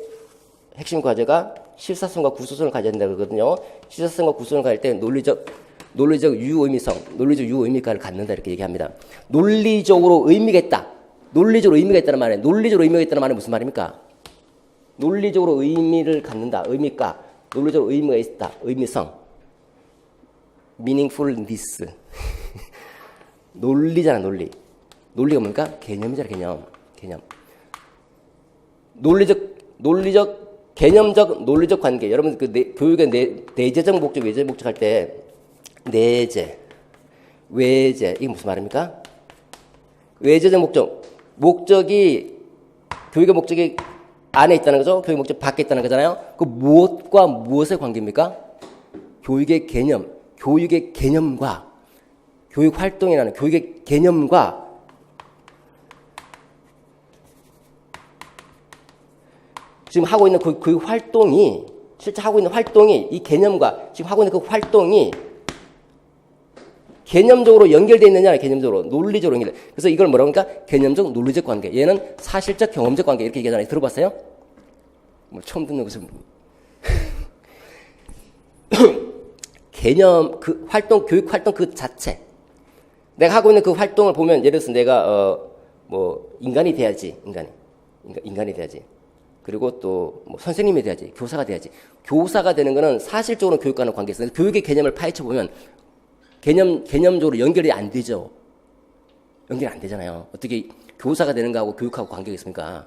핵심 과제가 실사성과 구조성을 가져야 된다고 그러거든요. 실사성과 구조성을 가질 때 논리적 유의미가를 갖는다 이렇게 얘기합니다. 논리적으로 의미가 있다. 논리적으로 의미가 있다는 말은 무슨 말입니까? 논리적으로 의미를 갖는다. 의미가. 논리적으로 의미가 있다. 의미성. meaningfulness. 논리잖아, 논리. 논리가 뭡니까? 개념이잖아, 개념. 개념적 논리적 관계. 여러분 교육의 내재적 목적, 외재적 목적 할 때 내재, 외재 이게 무슨 말입니까? 외재적 목적이 교육의 목적이 안에 있다는 거죠. 교육 목적 밖에 있다는 거잖아요. 그 무엇과 무엇의 관계입니까? 교육의 개념과 교육 활동이라는 교육의 개념과 지금 하고 있는 그 활동이 실제 하고 있는 활동이 이 개념과 지금 하고 있는 그 활동이 개념적으로 연결되어 있느냐, 개념적으로 논리적으로 연결. 그래서 이걸 뭐라고 하니까 개념적 논리적 관계. 얘는 사실적 경험적 관계 이렇게 얘기하잖아요. 들어봤어요? 뭐 처음 듣는 것은 개념 그 활동 교육 활동 그 자체. 내가 하고 있는 그 활동을 보면 예를 들어서 내가 인간이 돼야지. 인간이 돼야지. 그리고 또 선생님이 돼야지. 교사가 돼야지. 교사가 되는 거는 사실적으로 교육과는 관계 있어요. 교육의 개념을 파헤쳐 보면 개념적으로 연결이 안 되죠. 연결이 안 되잖아요. 어떻게 교사가 되는 거하고 교육하고 관계가 있습니까?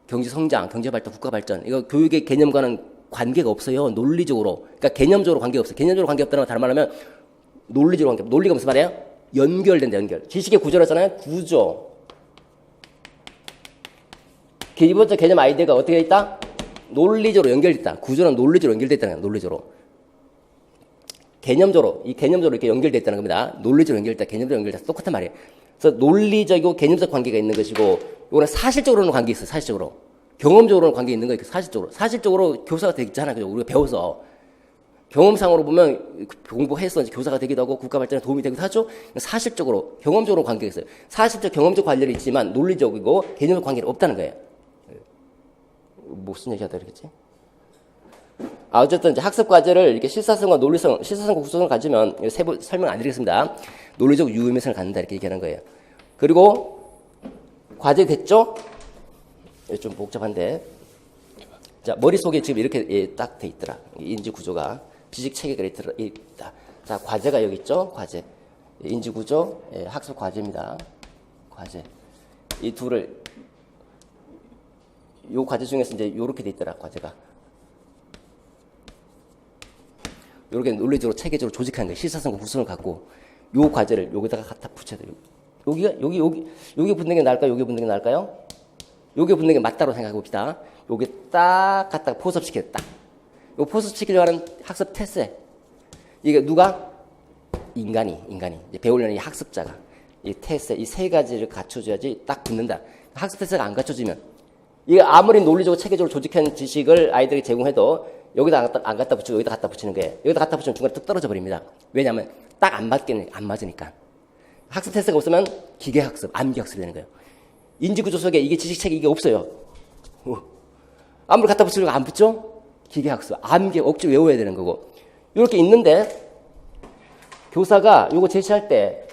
경제 성장, 경제 발전, 국가 발전. 이거 교육의 개념과는 관계가 없어요. 논리적으로. 그러니까 개념적으로 관계가 없어요. 개념적으로 관계 없다는 건 다른 말로 하면 논리적으로 관계. 논리가 무슨 말이에요? 연결된다, 연결. 지식의 구조라잖아요. 구조. 기본적 개념 아이디어가 어떻게 있다? 논리적으로 연결됐다. 구조는 논리적으로 연결됐다는 거예요. 논리적으로. 개념적으로, 이 개념적으로 이렇게 연결됐다는 겁니다. 논리적으로 연결됐다, 개념적으로 연결됐다. 똑같은 말이에요. 그래서 논리적이고 개념적 관계가 있는 것이고, 이거는 사실적으로는 관계 있어요. 사실적으로. 경험적으로는 관계 있는 거예요. 사실적으로. 사실적으로 교사가 되잖아요. 그죠? 우리가 배워서. 경험상으로 보면 공부해서 교사가 되기도 하고 국가 발전에 도움이 되기도 하죠. 사실적으로, 경험적으로 관계가 있어요. 사실적, 경험적 관련이 있지만 논리적이고 개념적 관계는 없다는 거예요. 무슨 얘기 하다 그러겠지? 어쨌든 이제 학습 과제를 이렇게 실사성과 논리성, 실사성과 구성을 가지면 설명 안 드리겠습니다. 논리적 유의미성을 갖는다 이렇게 얘기하는 거예요. 그리고 과제 됐죠? 좀 복잡한데, 자 머릿속에 지금 이렇게 딱 돼 있더라. 인지 구조가 지식 체계가 있다. 자 과제가 여기 있죠? 과제 인지 구조 학습 과제입니다. 과제 이 둘을 요 과제 중에서 이제 요렇게 돼 있더라. 과제가 요렇게 논리적으로 체계적으로 조직하는 거예요. 실사성과 구성을 갖고 요 과제를 여기다가 갖다 붙여야 돼요. 여기 붙는 게 나을까요? 여기 붙는 게 나을까요? 여기 붙는 게 맞다고 생각해 봅시다. 여기 딱 갖다가 포섭시키겠다. 요 포섭시키려고 하는 학습 태세. 이게 누가? 인간이 이제 배우려는 이 학습자가 이 태세, 이 세 가지를 갖춰줘야지 딱 붙는다. 학습 태세가 안 갖춰지면 이게 아무리 논리적으로 체계적으로 조직한 지식을 아이들에게 제공해도 여기다 안 갖다 붙이고 여기다 갖다 붙이는 거예요. 여기다 갖다 붙이면 중간에 뚝 떨어져 버립니다. 왜냐하면 딱 안 맞으니까. 학습 태세가 없으면 기계학습, 암기학습이 되는 거예요. 인지구조 속에 이게 지식체계 이게 없어요. 아무리 갖다 붙이려고 안 붙죠? 기계학습, 암기 억지로 외워야 되는 거고. 이렇게 있는데 교사가 요거 제시할 때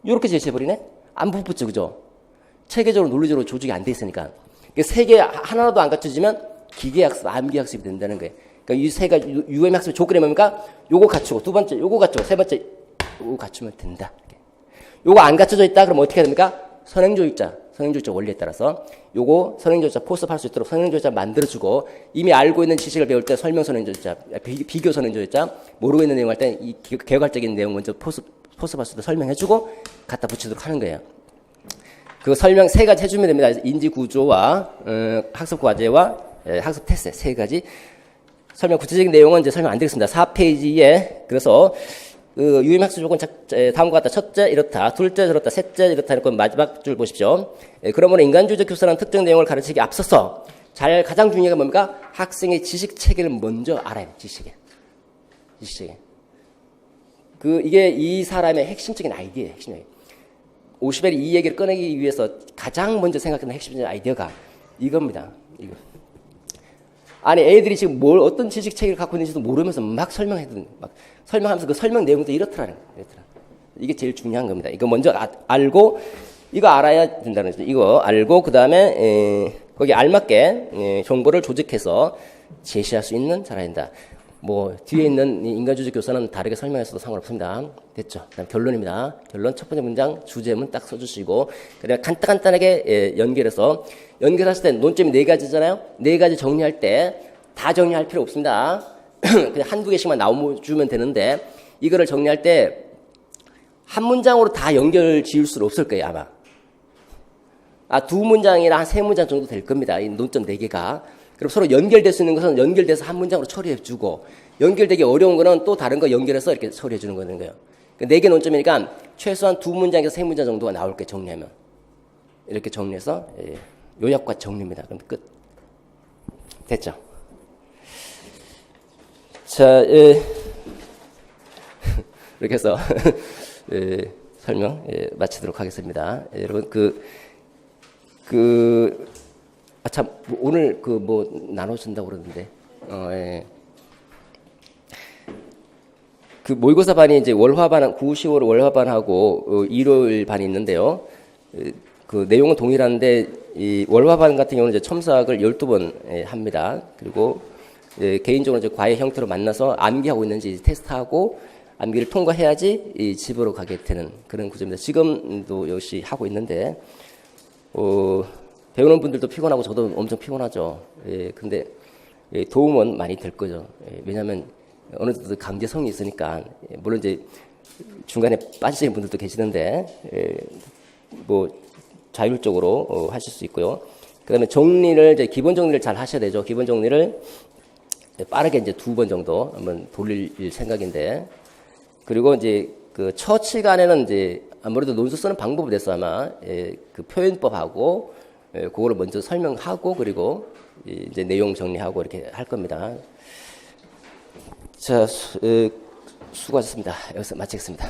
이렇게 제시해버리네? 안 붙죠, 그죠? 체계적으로 논리적으로 조직이 안 돼 있으니까. 세 개 하나라도 안 갖춰지면 기계학습, 암기학습이 된다는 거예요. 그러니까 이 세 가지 UM 학습의 조건이 뭡니까? 요거 갖추고 두 번째 요거 갖추고 세 번째 요거 갖추면 된다. 요거 안 갖춰져 있다 그러면 어떻게 해야 됩니까? 선행조직자 원리에 따라서 요거 선행조직자 포섭할 수 있도록 선행조직자 만들어주고 이미 알고 있는 지식을 배울 때 설명 선행조직자, 비교 선행조직자 모르고 있는 내용 할 때 이 개괄적인 내용 먼저 포섭할 수 있도록 설명해주고 갖다 붙이도록 하는 거예요. 그 설명 세 가지 해주면 됩니다. 인지 구조와 학습 과제와 학습 태세 세 가지 설명 구체적인 내용은 이제 설명 안 드리겠습니다. 4페이지에 그래서 유임 학습 조건 다음과 같다. 첫째 이렇다, 둘째 저렇다, 셋째 이렇다. 이렇게 마지막 줄 보십시오. 그러므로 인간주의적 교사는 특정 내용을 가르치기 앞서서 가장 중요한 게 뭡니까? 학생의 지식 체계를 먼저 알아야 돼. 지식에. 이게 이 사람의 핵심적인 아이디어예요. 핵심적인. 50의 이 얘기를 꺼내기 위해서 가장 먼저 생각하는 핵심적인 아이디어가 이겁니다. 이거. 아니 애들이 지금 어떤 지식 체계를 갖고 있는지도 모르면서 막 설명하면서 그 설명 내용도 이렇더라. 이게 제일 중요한 겁니다. 이거 먼저 알고 이거 알아야 된다는 거죠. 이거 알고 그 다음에 거기 알맞게 정보를 조직해서 제시할 수 있는 잘해야 된다. 뒤에 있는 인간주의 교사는 다르게 설명했어도 상관없습니다. 됐죠? 그다음 결론입니다. 결론 첫 번째 문장 주제문 딱 써주시고 그다음에 간단하게 연결했을 때 논점이 4가지잖아요. 4가지 정리할 때 다 정리할 필요 없습니다. 그냥 한두 개씩만 나와주면 되는데 이거를 정리할 때 한 문장으로 다 연결 지을 수는 없을 거예요 아마. 2문장이나 한 3문장 정도 될 겁니다. 이 논점 4개가. 그리고 서로 연결될 수 있는 것은 연결돼서 한 문장으로 처리해주고 연결되기 어려운 거는 또 다른 거 연결해서 이렇게 처리해주는 거예요. 4개 논점이니까 최소한 2문장에서 3문장 정도가 나올 거예요. 정리하면. 이렇게 정리해서 요약과 정리입니다. 그럼 끝. 됐죠? 자, 이렇게 해서 설명 마치도록 하겠습니다. 여러분 참 오늘 나눠준다고 그러는데 그 모의고사 반이 이제 월화반 9, 10월 월화반하고 일요일 반이 있는데요. 그 내용은 동일한데 이 월화반 같은 경우는 이제 첨삭을 12번 합니다. 그리고 개인적으로 이제 과외 형태로 만나서 암기하고 있는지 테스트하고 암기를 통과해야지 이 집으로 가게 되는 그런 구조입니다. 지금도 역시 하고 있는데 배우는 분들도 피곤하고 저도 엄청 피곤하죠. 예, 근데 예, 도움은 많이 될 거죠. 예, 왜냐하면 어느 정도 강제성이 있으니까. 예, 물론 이제 중간에 빠지시는 분들도 계시는데 예, 뭐 자율적으로 하실 수 있고요. 그다음에 정리를 이제 기본 정리를 잘 하셔야 되죠. 기본 정리를 빠르게 이제 2번 정도 한번 돌릴 생각인데, 그리고 이제 그 처치간에는 이제 아무래도 논술 쓰는 방법에 대해서 아마 예, 그 표현법하고 예, 그거를 먼저 설명하고 그리고 이제 내용 정리하고 이렇게 할 겁니다. 자, 수고하셨습니다. 여기서 마치겠습니다.